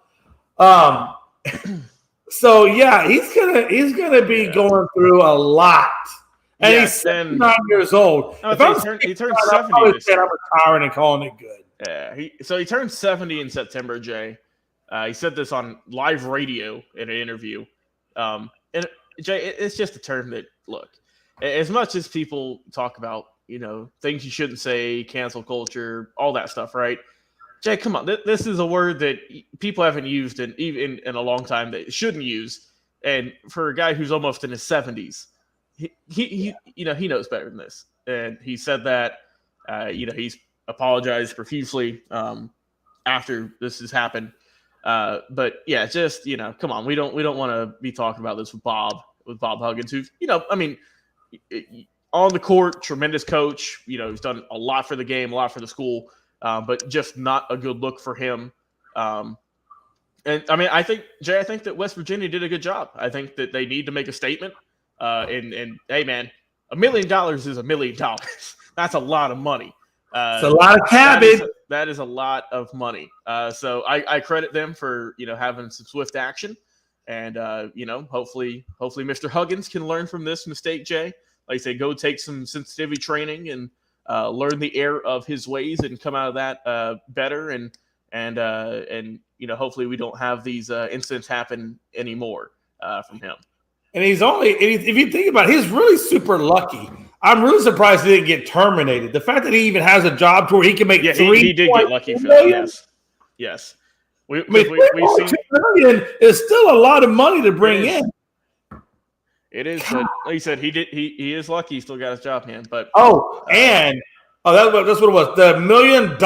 So yeah, he's gonna be going through a lot, and he's 79 years old. No, he turned 70 this year. I'm retiring and calling it good. Yeah, he turned 70 in September. Jay, he said this on live radio in an interview. And Jay, it's just a term that, look, as much as people talk about things you shouldn't say, cancel culture, all that stuff, right? Jay, come on. This is a word that people haven't used in a long time that shouldn't use. And for a guy who's almost in his 70s, he knows better than this. And he said that, he's apologized profusely after this has happened. But yeah, just, come on. We don't want to be talking about this with Bob Huggins, who's, on the court, tremendous coach. He's done a lot for the game, a lot for the school. But just not a good look for him. And I mean, I think that West Virginia did a good job. I think that they need to make a statement. And hey, man, $1 million is $1 million. That's a lot of money. It's a lot of cabbage. That is a lot of money. So I credit them for having some swift action, and hopefully Mr. Huggins can learn from this mistake. Jay, like I say, go take some sensitivity training and learn the error of his ways and come out of that better, and hopefully we don't have these incidents happen anymore from him. And if you think about it, he's really super lucky. I'm really surprised he didn't get terminated. The fact that he even has a job to where he can make he did get lucky for that. Yes. We've seen $2 million is still a lot of money to bring in. It is, but like you said, he is lucky. He still got his job, man. But that's what it was. The $1 million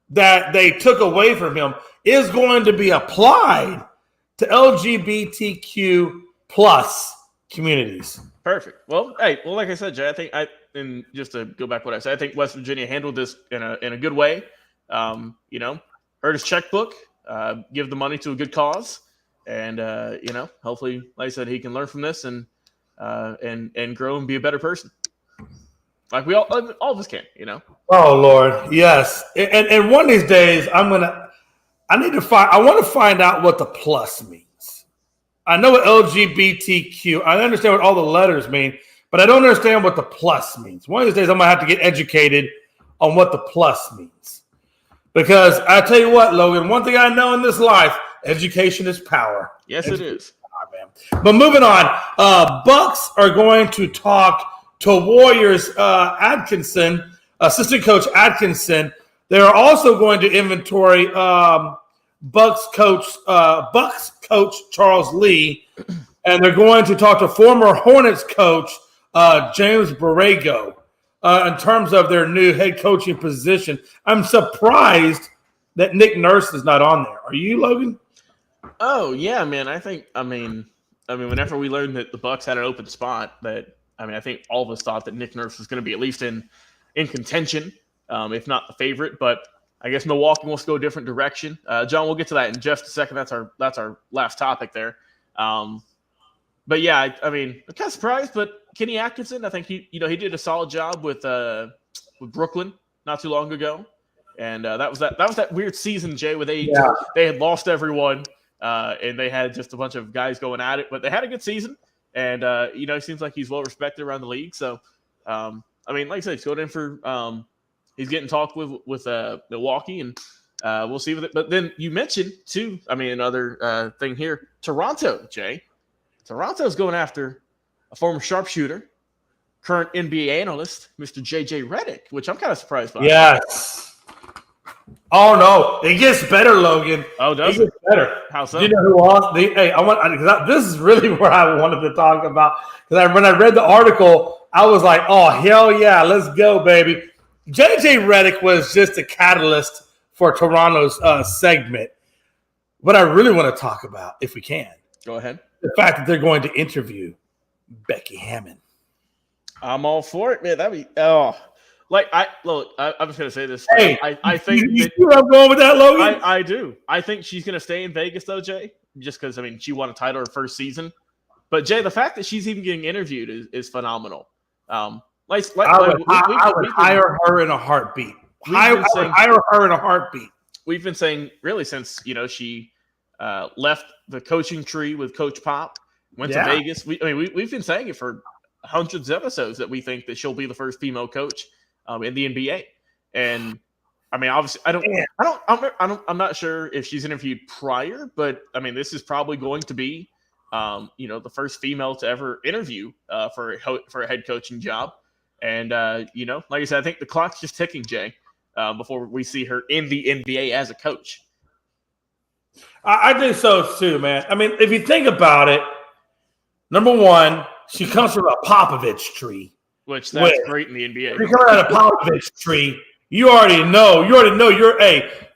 that they took away from him is going to be applied to LGBTQ plus communities. Perfect. Well, like I said, Jay, and just to go back to what I said, I think West Virginia handled this in a good way. Hurt his checkbook, give the money to a good cause. And hopefully, like I said, he can learn from this and grow and be a better person. Like we all of us can, Oh Lord, yes. And one of these days, I want to find out what the plus means. I know what LGBTQ. I understand what all the letters mean, but I don't understand what the plus means. One of these days, I'm gonna have to get educated on what the plus means, because I tell you what, Logan. One thing I know in this life. Education is power. Yes, it is. But moving on, Bucks are going to talk to Warriors Atkinson, assistant coach Atkinson. They are also going to inventory Bucks coach Charles Lee, and they're going to talk to former Hornets coach James Borrego in terms of their new head coaching position. I'm surprised that Nick Nurse is not on there. Are you, Logan? Oh yeah, man. I mean, whenever we learned that the Bucks had an open spot, I think all of us thought that Nick Nurse was going to be at least in contention, if not the favorite. But I guess Milwaukee wants to go a different direction. John, we'll get to that in just a second. That's our last topic there. But yeah, I mean, I'm kind of surprised. But Kenny Atkinson, I think he did a solid job with Brooklyn not too long ago, and that was that weird season, Jay, where they had lost everyone, and they had just a bunch of guys going at it. But they had a good season, and it seems like he's well respected around the league. So, I mean, like I said, he's going in for he's getting talked with Milwaukee, and we'll see with it. But then you mentioned too, I mean, another thing here, Toronto, Jay. Toronto's going after a former sharpshooter, current NBA analyst, Mr. JJ Redick, which I'm kind of surprised by. Yes. Oh no, it gets better, Logan. Oh, does it? Gets better. How so? You know who else? This is really what I wanted to talk about. Because when I read the article, I was like, oh hell yeah, let's go, baby. JJ Redick was just a catalyst for Toronto's segment. What I really want to talk about, if we can, go ahead. The fact that they're going to interview Becky Hammon. I'm all for it, man. That'd be I'm just gonna say this. Hey, I think you see where I'm going with that, Logan? I do. I think she's gonna stay in Vegas though, Jay, just because she won a title her first season. But Jay, the fact that she's even getting interviewed is phenomenal. I would hire her in a heartbeat. I would hire her in a heartbeat. We've been saying really since she left the coaching tree with Coach Pop, went to Vegas. We've been saying it for hundreds of episodes that we think that she'll be the first female coach in the NBA. And I mean, obviously, I'm not sure if she's interviewed prior, but I mean, this is probably going to be, the first female to ever interview for a head coaching job. And like I said, I think the clock's just ticking, Jay, before we see her in the NBA as a coach. I think so too, man. I mean, if you think about it, number one, she comes from a Popovich tree, which that's great in the NBA. If you come out of a Popovich tree, you already know you're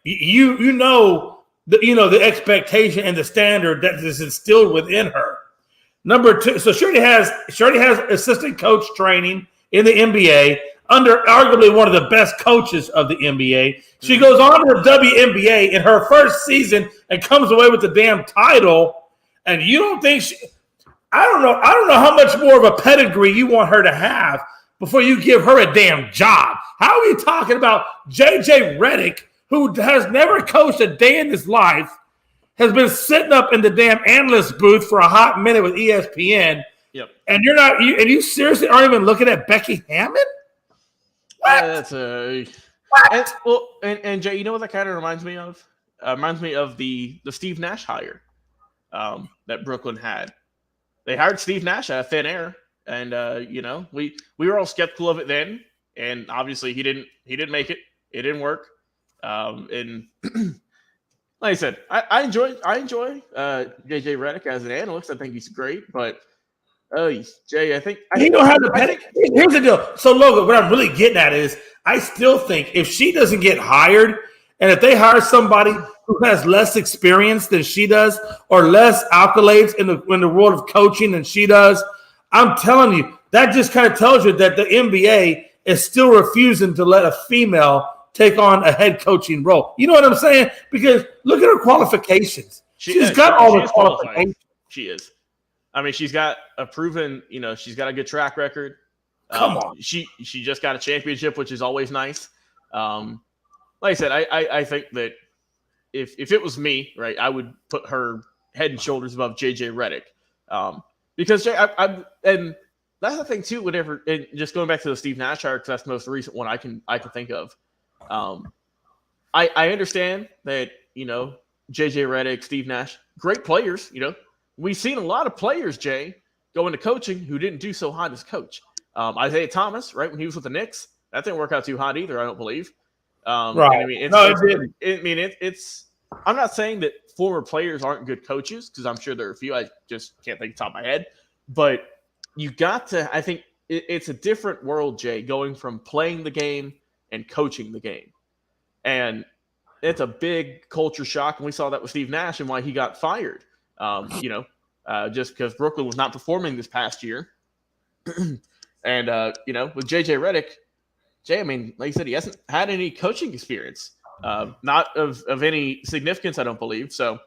you know the expectation and the standard that is instilled within her. Number two, so she already has assistant coach training in the NBA under arguably one of the best coaches of the NBA. She goes on to the WNBA in her first season and comes away with the damn title. And you don't think I don't know how much more of a pedigree you want her to have before you give her a damn job. How are you talking about JJ Redick, who has never coached a day in his life, has been sitting up in the damn analyst booth for a hot minute with ESPN? Yep. And you seriously aren't even looking at Becky Hammon? What? And Jay, you know what that kind of reminds me of? Reminds me of the Steve Nash hire that Brooklyn had. They hired Steve Nash out of thin air, and we were all skeptical of it then, and obviously he didn't make it. It didn't work. And like I said, I enjoy JJ Redick as an analyst. I think he's great, but Jay, I think he don't have the pedigree. Here's the deal. So Logan, what I'm really getting at is I still think if she doesn't get hired, and if they hire somebody who has less experience than she does, or less accolades in the world of coaching than she does, I'm telling you, that just kind of tells you that the NBA is still refusing to let a female take on a head coaching role. You know what I'm saying? Because look at her qualifications. She's got all the qualifications. She is. I mean, she's got a proven, she's got a good track record. Come on. She just got a championship, which is always nice. Like I said, I think that if it was me, right, I would put her head and shoulders above JJ Redick. Because and that's the thing too, and just going back to the Steve Nash hire, because that's the most recent one I can think of. I understand that, JJ Redick, Steve Nash, great players, We've seen a lot of players, Jay, go into coaching who didn't do so hot as coach. Isaiah Thomas, right, when he was with the Knicks, that didn't work out too hot either, I don't believe. Right. It's I'm not saying that former players aren't good coaches, because I'm sure there are a few. I just can't think off the top of my head. But you got to, I think it's a different world, Jay, going from playing the game and coaching the game. And it's a big culture shock. And we saw that with Steve Nash and why he got fired. Just because Brooklyn was not performing this past year. And, with JJ Redick, Jay, I mean, like you said, he hasn't had any coaching experience. not of any significance, I don't believe. So,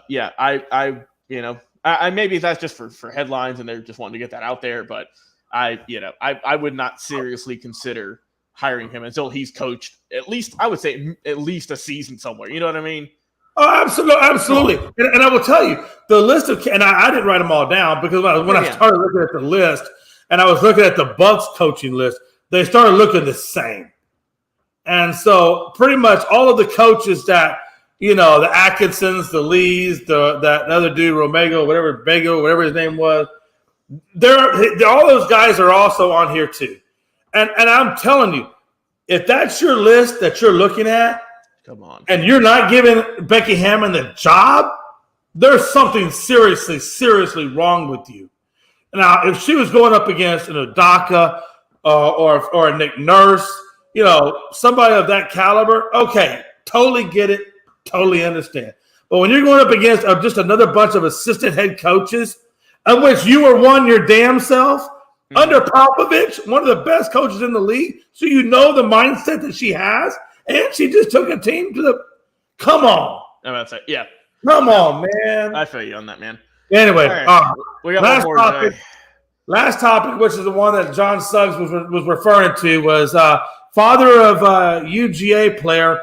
yeah, I maybe that's just for headlines and they're just wanting to get that out there. But I would not seriously consider hiring him until he's coached at least, I would say, at least a season somewhere. You know what I mean? Oh, absolutely. And I will tell you, the list of, and I didn't write them all down because when I started looking at the list and I was looking at the Bucks coaching list, they started looking the same. And so pretty much all of the coaches that, the Atkinsons, the Lees, that other dude, Romego, whatever his name was, all those guys are also on here too. And I'm telling you, if that's your list that you're looking at, come on, and you're not giving Becky Hammon the job, there's something seriously wrong with you. Now, if she was going up against an Odaka or a Nick Nurse, somebody of that caliber, okay, totally get it, totally understand. But when you're going up against just another bunch of assistant head coaches, of which you were one your damn self, under Popovich, one of the best coaches in the league, so you know the mindset that she has, and she just took a team to the – come on. I'm about to say, yeah. Come on, man. I feel you on that, man. Anyway, right. We got last topic, which is the one that John Suggs was referring to, was father of UGA player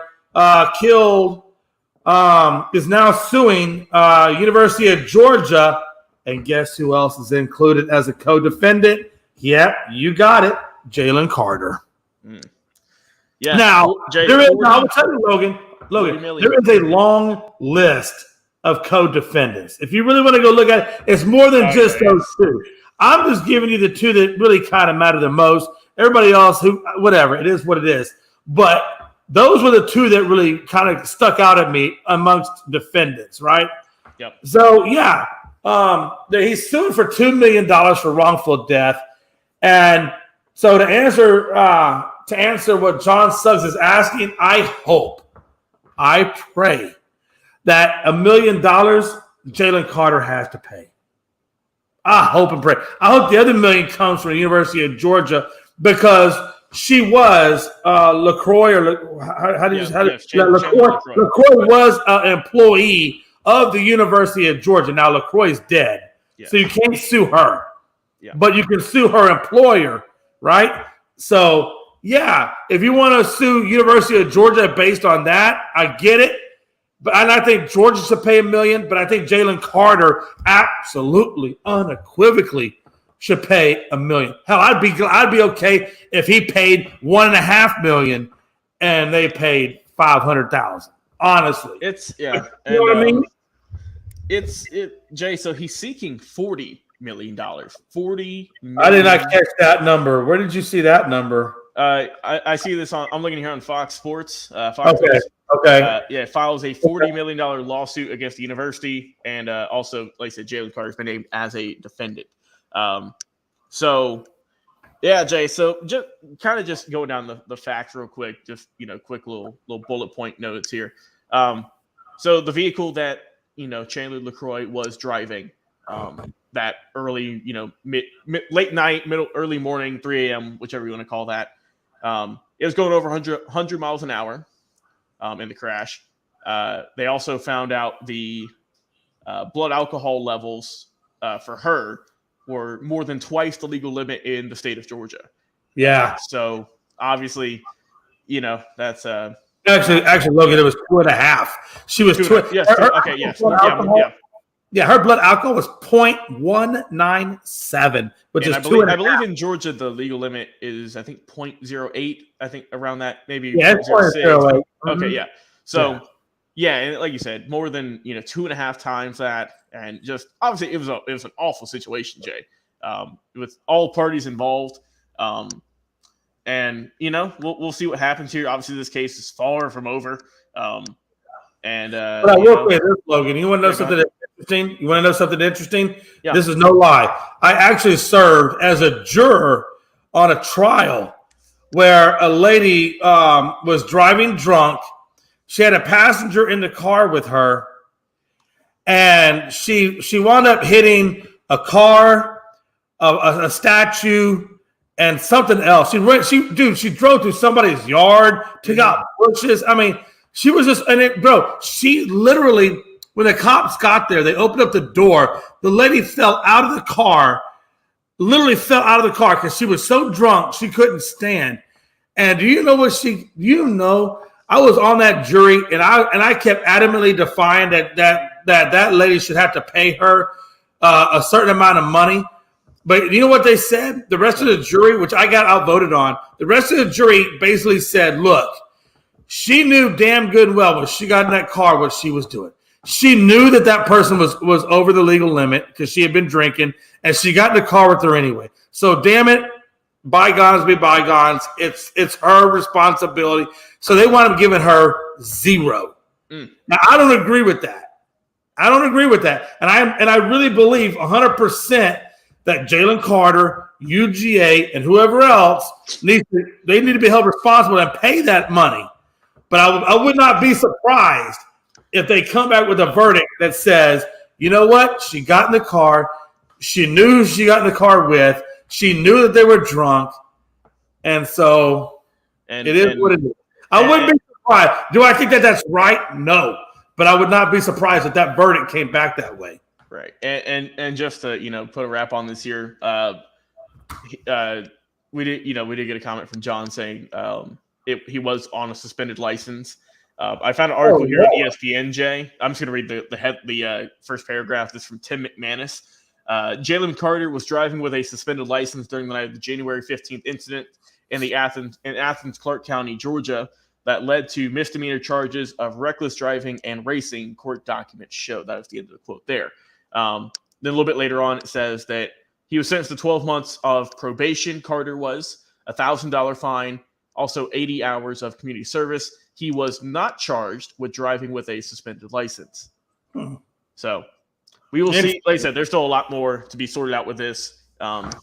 killed is now suing University of Georgia, and guess who else is included as a co-defendant? Yep, you got it, Jalen Carter. Yeah. Now, I will tell you, Logan, there is a long list of co-defendants. If you really want to go look at it, it's more than just those two. I'm just giving you the two that really kind of matter the most. Everybody else, whatever, it is what it is. But those were the two that really kind of stuck out at me amongst defendants, right? Yep. So, yeah, he's suing for $2 million for wrongful death. And so to answer what John Suggs is asking, I pray that $1 million Jalen Carter has to pay. I hope and pray. I hope the other $1 million comes from the University of Georgia because she was LaCroix, or LaCroix was an employee of the University of Georgia. Now LaCroix is dead, so you can't sue her, but you can sue her employer, right? So yeah, if you want to sue University of Georgia based on that, I get it. But I think Georgia should pay $1 million, but I think Jalen Carter absolutely, unequivocally should pay $1 million. Hell, I'd be okay if he paid $1.5 million and they paid $500,000. Honestly, you know what I mean? Jay. So he's seeking $40 million. $40 million. I did not catch that number. Where did you see that number? I see this I'm looking here on Fox Sports. Okay. Files a $40 million lawsuit against the university, and also, like I said, Jalen Carter has been named as a defendant. So, yeah, Jay. So just going down the facts real quick. Just quick little bullet point notes here. So the vehicle that Chandler LaCroix was driving, that early, late night, early morning, 3 a.m., whichever you want to call that. It was going over 100 miles an hour in the crash. They also found out the blood alcohol levels for her were more than twice the legal limit in the state of Georgia. Yeah. So obviously, that's actually, Logan, it was 2.5. She was 2. Yes. Okay. Yes. Yeah, her blood alcohol was 0.197, which is 2.5. I believe in Georgia the legal limit is 0.08. I think around that, maybe. Yeah, it's 0.08. Okay, yeah. So and like you said, more than 2.5 times that, and just obviously it was an awful situation, Jay. With all parties involved, and we'll see what happens here. Obviously, this case is far from over. But I will say this, Logan. You want to know something interesting? You want to know something interesting? Yeah. This is no lie. I actually served as a juror on a trial where a lady was driving drunk. She had a passenger in the car with her, and she wound up hitting a car, a statue, and something else. She drove through somebody's yard, took out bushes. I mean, she was just, she literally, when the cops got there, they opened up the door. The lady fell out of the car, literally fell out of the car because she was so drunk she couldn't stand. And do you know I was on that jury, and I kept adamantly defying that lady should have to pay her a certain amount of money. But you know what they said? The rest of the jury, which I got outvoted on, the rest of the jury basically said, look, she knew damn good and well when she got in that car what she was doing. She knew that person was over the legal limit because she had been drinking, and she got in the car with her anyway. So damn it, bygones be bygones. It's her responsibility. So they wound up giving her 0. Now I don't agree with that. And I really believe 100% that Jalen Carter, UGA, and whoever else need to be held responsible and pay that money. But I would not be surprised if they come back with a verdict that says, you know what? She got in the car. She knew who she got in the car with. She knew that they were drunk. And so it is what it is. I wouldn't be surprised. Do I think that that's right? No. But I would not be surprised if that verdict came back that way. Right. And just to, put a wrap on this here, we did get a comment from John saying he was on a suspended license. I found an article here on ESPN, Jay. I'm just going to read the first paragraph. This is from Tim McManus. Jalen Carter was driving with a suspended license during the night of the January 15th incident in Athens, Clark County, Georgia, that led to misdemeanor charges of reckless driving and racing, court documents show. That was the end of the quote there. Then a little bit later on, it says that he was sentenced to 12 months of probation. Carter was $1,000 fine, also 80 hours of community service. He was not charged with driving with a suspended license. So we will see. Like I said, there's still a lot more to be sorted out with this. We'll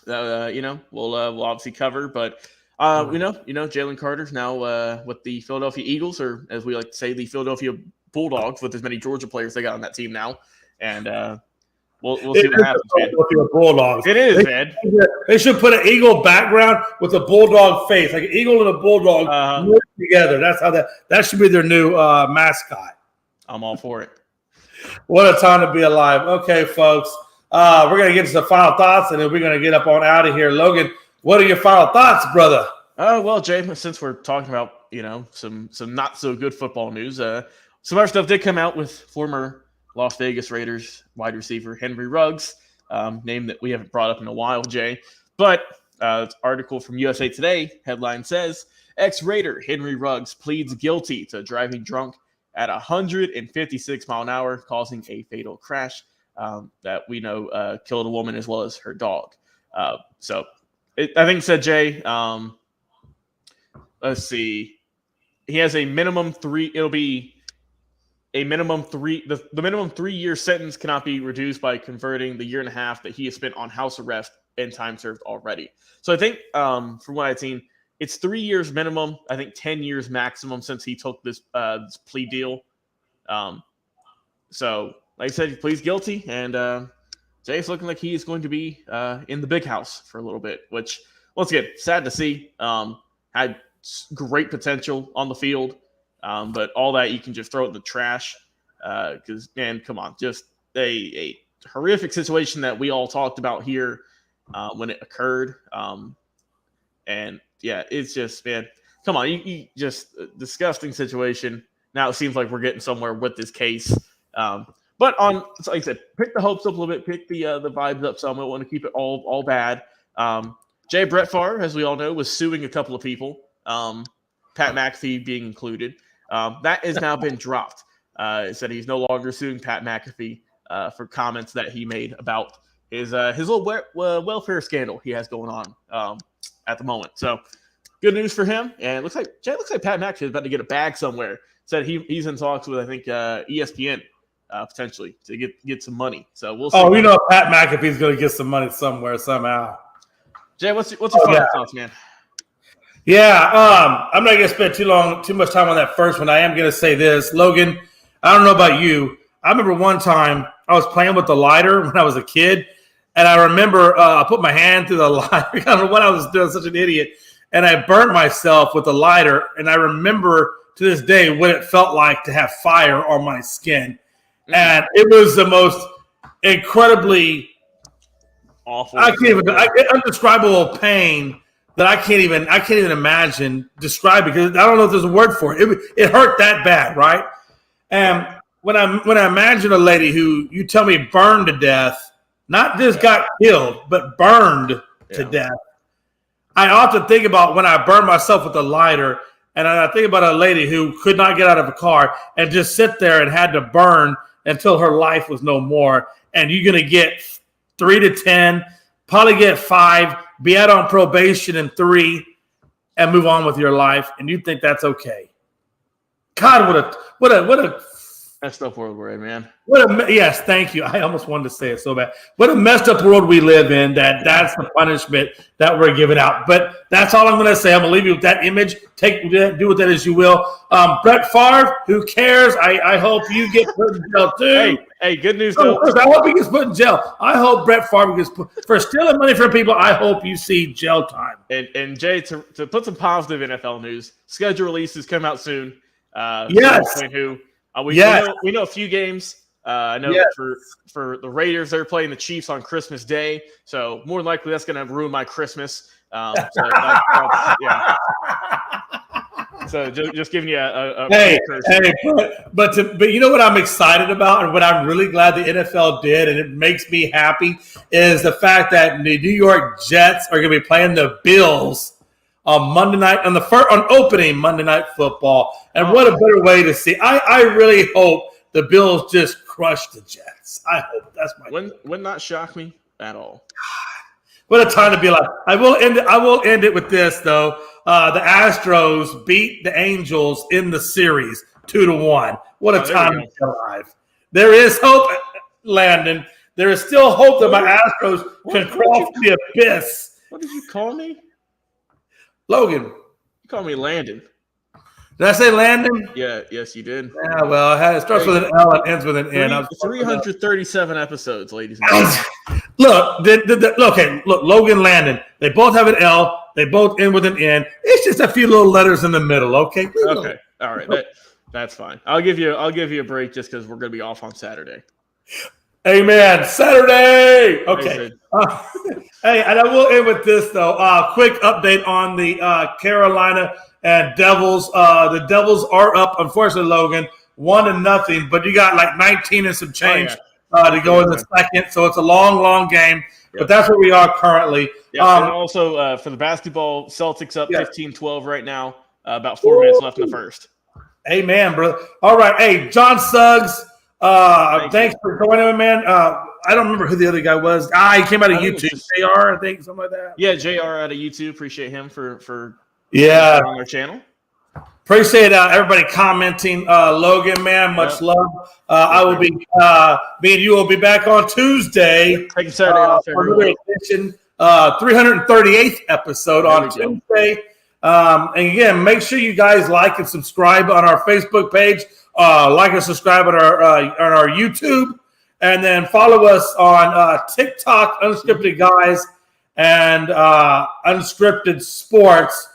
obviously cover, but Jalen Carter's now with the Philadelphia Eagles, or as we like to say, the Philadelphia Bulldogs, with as many Georgia players they got on that team now, and we'll see what happens. Philadelphia Bulldogs. It is, man. They should put an eagle background with a bulldog face, like an eagle and a bulldog together. That's how that should be their new mascot. I'm all for it. What a time to be alive. Okay, folks. We're going to get to the final thoughts, and then we're going to get up on out of here. Logan, what are your final thoughts, brother? Well, Jay, since we're talking about, some not so good football news, some other stuff did come out with former Las Vegas Raiders wide receiver Henry Ruggs, name that we haven't brought up in a while, Jay. But article from USA Today, headline says, ex-Raider Henry Ruggs pleads guilty to driving drunk at 156 mile an hour, causing a fatal crash that we know killed a woman as well as her dog. I think it said, Jay, let's see. He has a minimum 3. It'll be a minimum 3. The minimum 3-year sentence cannot be reduced by converting the 1.5 years that he has spent on house arrest and time served already. So I think from what I've seen, it's 3 years minimum. I think 10 years maximum since he took this plea deal. So like I said, he pleads guilty, and Jay's looking like he is going to be in the big house for a little bit, which, once again, sad to see. Had great potential on the field, but all that you can just throw it in the trash because, man, come on. Just a horrific situation that we all talked about here when it occurred. And, yeah, it's just, man, come on. You just a disgusting situation. Now it seems like we're getting somewhere with this case. But like I said, pick the hopes up a little bit, pick the vibes up some. I don't want to keep it all bad. Jay, Brett Favre, as we all know, was suing a couple of people, Pat McAfee being included. That has now been dropped. It said he's no longer suing Pat McAfee for comments that he made about his little welfare scandal he has going on at the moment. So good news for him. And it looks like Pat McAfee is about to get a bag somewhere. Said he's in talks with, I think, ESPN. Potentially to get some money. So we'll see. Oh, we know Pat McAfee's going to get some money somewhere, somehow. Jay, what's your final thoughts, man? Yeah, I'm not going to spend too much time on that first one. I am going to say this. Logan, I don't know about you. I remember one time I was playing with the lighter when I was a kid, And I remember I put my hand through the lighter. I don't know what I was doing, such an idiot. And I burnt myself with the lighter. And I remember to this day what it felt like to have fire on my skin. And it was the most incredibly awful, undescribable pain that I can't even imagine describe, because I don't know if there's a word for it. It hurt that bad, right? And when I imagine a lady who you tell me burned to death, not just got killed, but burned to death, I often think about when I burned myself with a lighter, and I think about a lady who could not get out of a car and just sit there and had to burn until her life was no more. And you're going to get 3 to 10, probably get 5, be out on probation in 3, and move on with your life. And you think that's okay? God, what a messed up world we're in, man. Yes, thank you. I almost wanted to say it so bad. What a messed up world we live in. That's the punishment that we're giving out. But that's all I'm going to say. I'm going to leave you with that image. Do with that as you will. Brett Favre, who cares? I hope you get put in jail too. Hey, good news though. I hope he gets put in jail. I hope Brett Favre gets put for stealing money from people. I hope you see jail time. And Jay, to put some positive NFL news, schedule releases come out soon. Yes. We know a few games. I know for the Raiders, they're playing the Chiefs on Christmas Day, so more than likely that's going to ruin my Christmas. So just giving you a but you know what I'm excited about, and what I'm really glad the NFL did, and it makes me happy, is the fact that the New York Jets are going to be playing the Bills on Monday night, on opening Monday Night Football. And what a better way to see. I really hope the Bills just crush the Jets. I hope that's my would not shock me at all. What a time to be alive. I will end it with this though. The Astros beat the Angels in the series 2-1. What a time to be alive. There is hope, Landon. There is still hope that my Astros can cross the abyss. What did you call me? Logan. You called me Landon. Did I say Landon? Yeah, yes, you did. Yeah, well, it starts with an L and ends with an N. 337 episodes, ladies and gentlemen. Look, Logan, Landon. They both have an L. They both end with an N. It's just a few little letters in the middle, okay? Okay, all right. That's fine. I'll give you a break just because we're going to be off on Saturday. Amen. Saturday. Okay. Hey, and I will end with this though. Quick update on the Carolina and Devils. The Devils are up, unfortunately, Logan, 1-0, but you got like 19 and some change to go in the second. So it's a long game. But that's where we are currently. And also for the basketball, Celtics up 15-12 right now. About 4 minutes left in the first. Amen, brother. All right. Hey, John Suggs. Thanks for joining me, man. I don't remember who the other guy was. He came out of YouTube. JR, I think, something like that. Yeah, JR out of YouTube. Appreciate him for on their channel. Appreciate everybody commenting. Logan, man, much love. I will be me and you will be back on Tuesday. Taking Saturday off every week. 338th episode on Tuesday. And again, make sure you guys like and subscribe on our Facebook page. Like and subscribe on our YouTube, and then follow us on TikTok, Unscripted Guys, and Unscripted Sports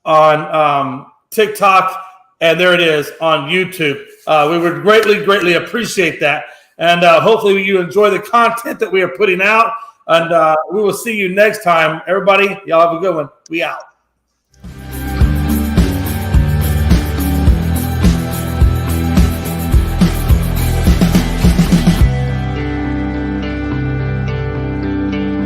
on TikTok, and there it is on YouTube. We would greatly appreciate that, and hopefully you enjoy the content that we are putting out, and we will see you next time. Everybody, y'all have a good one. We out.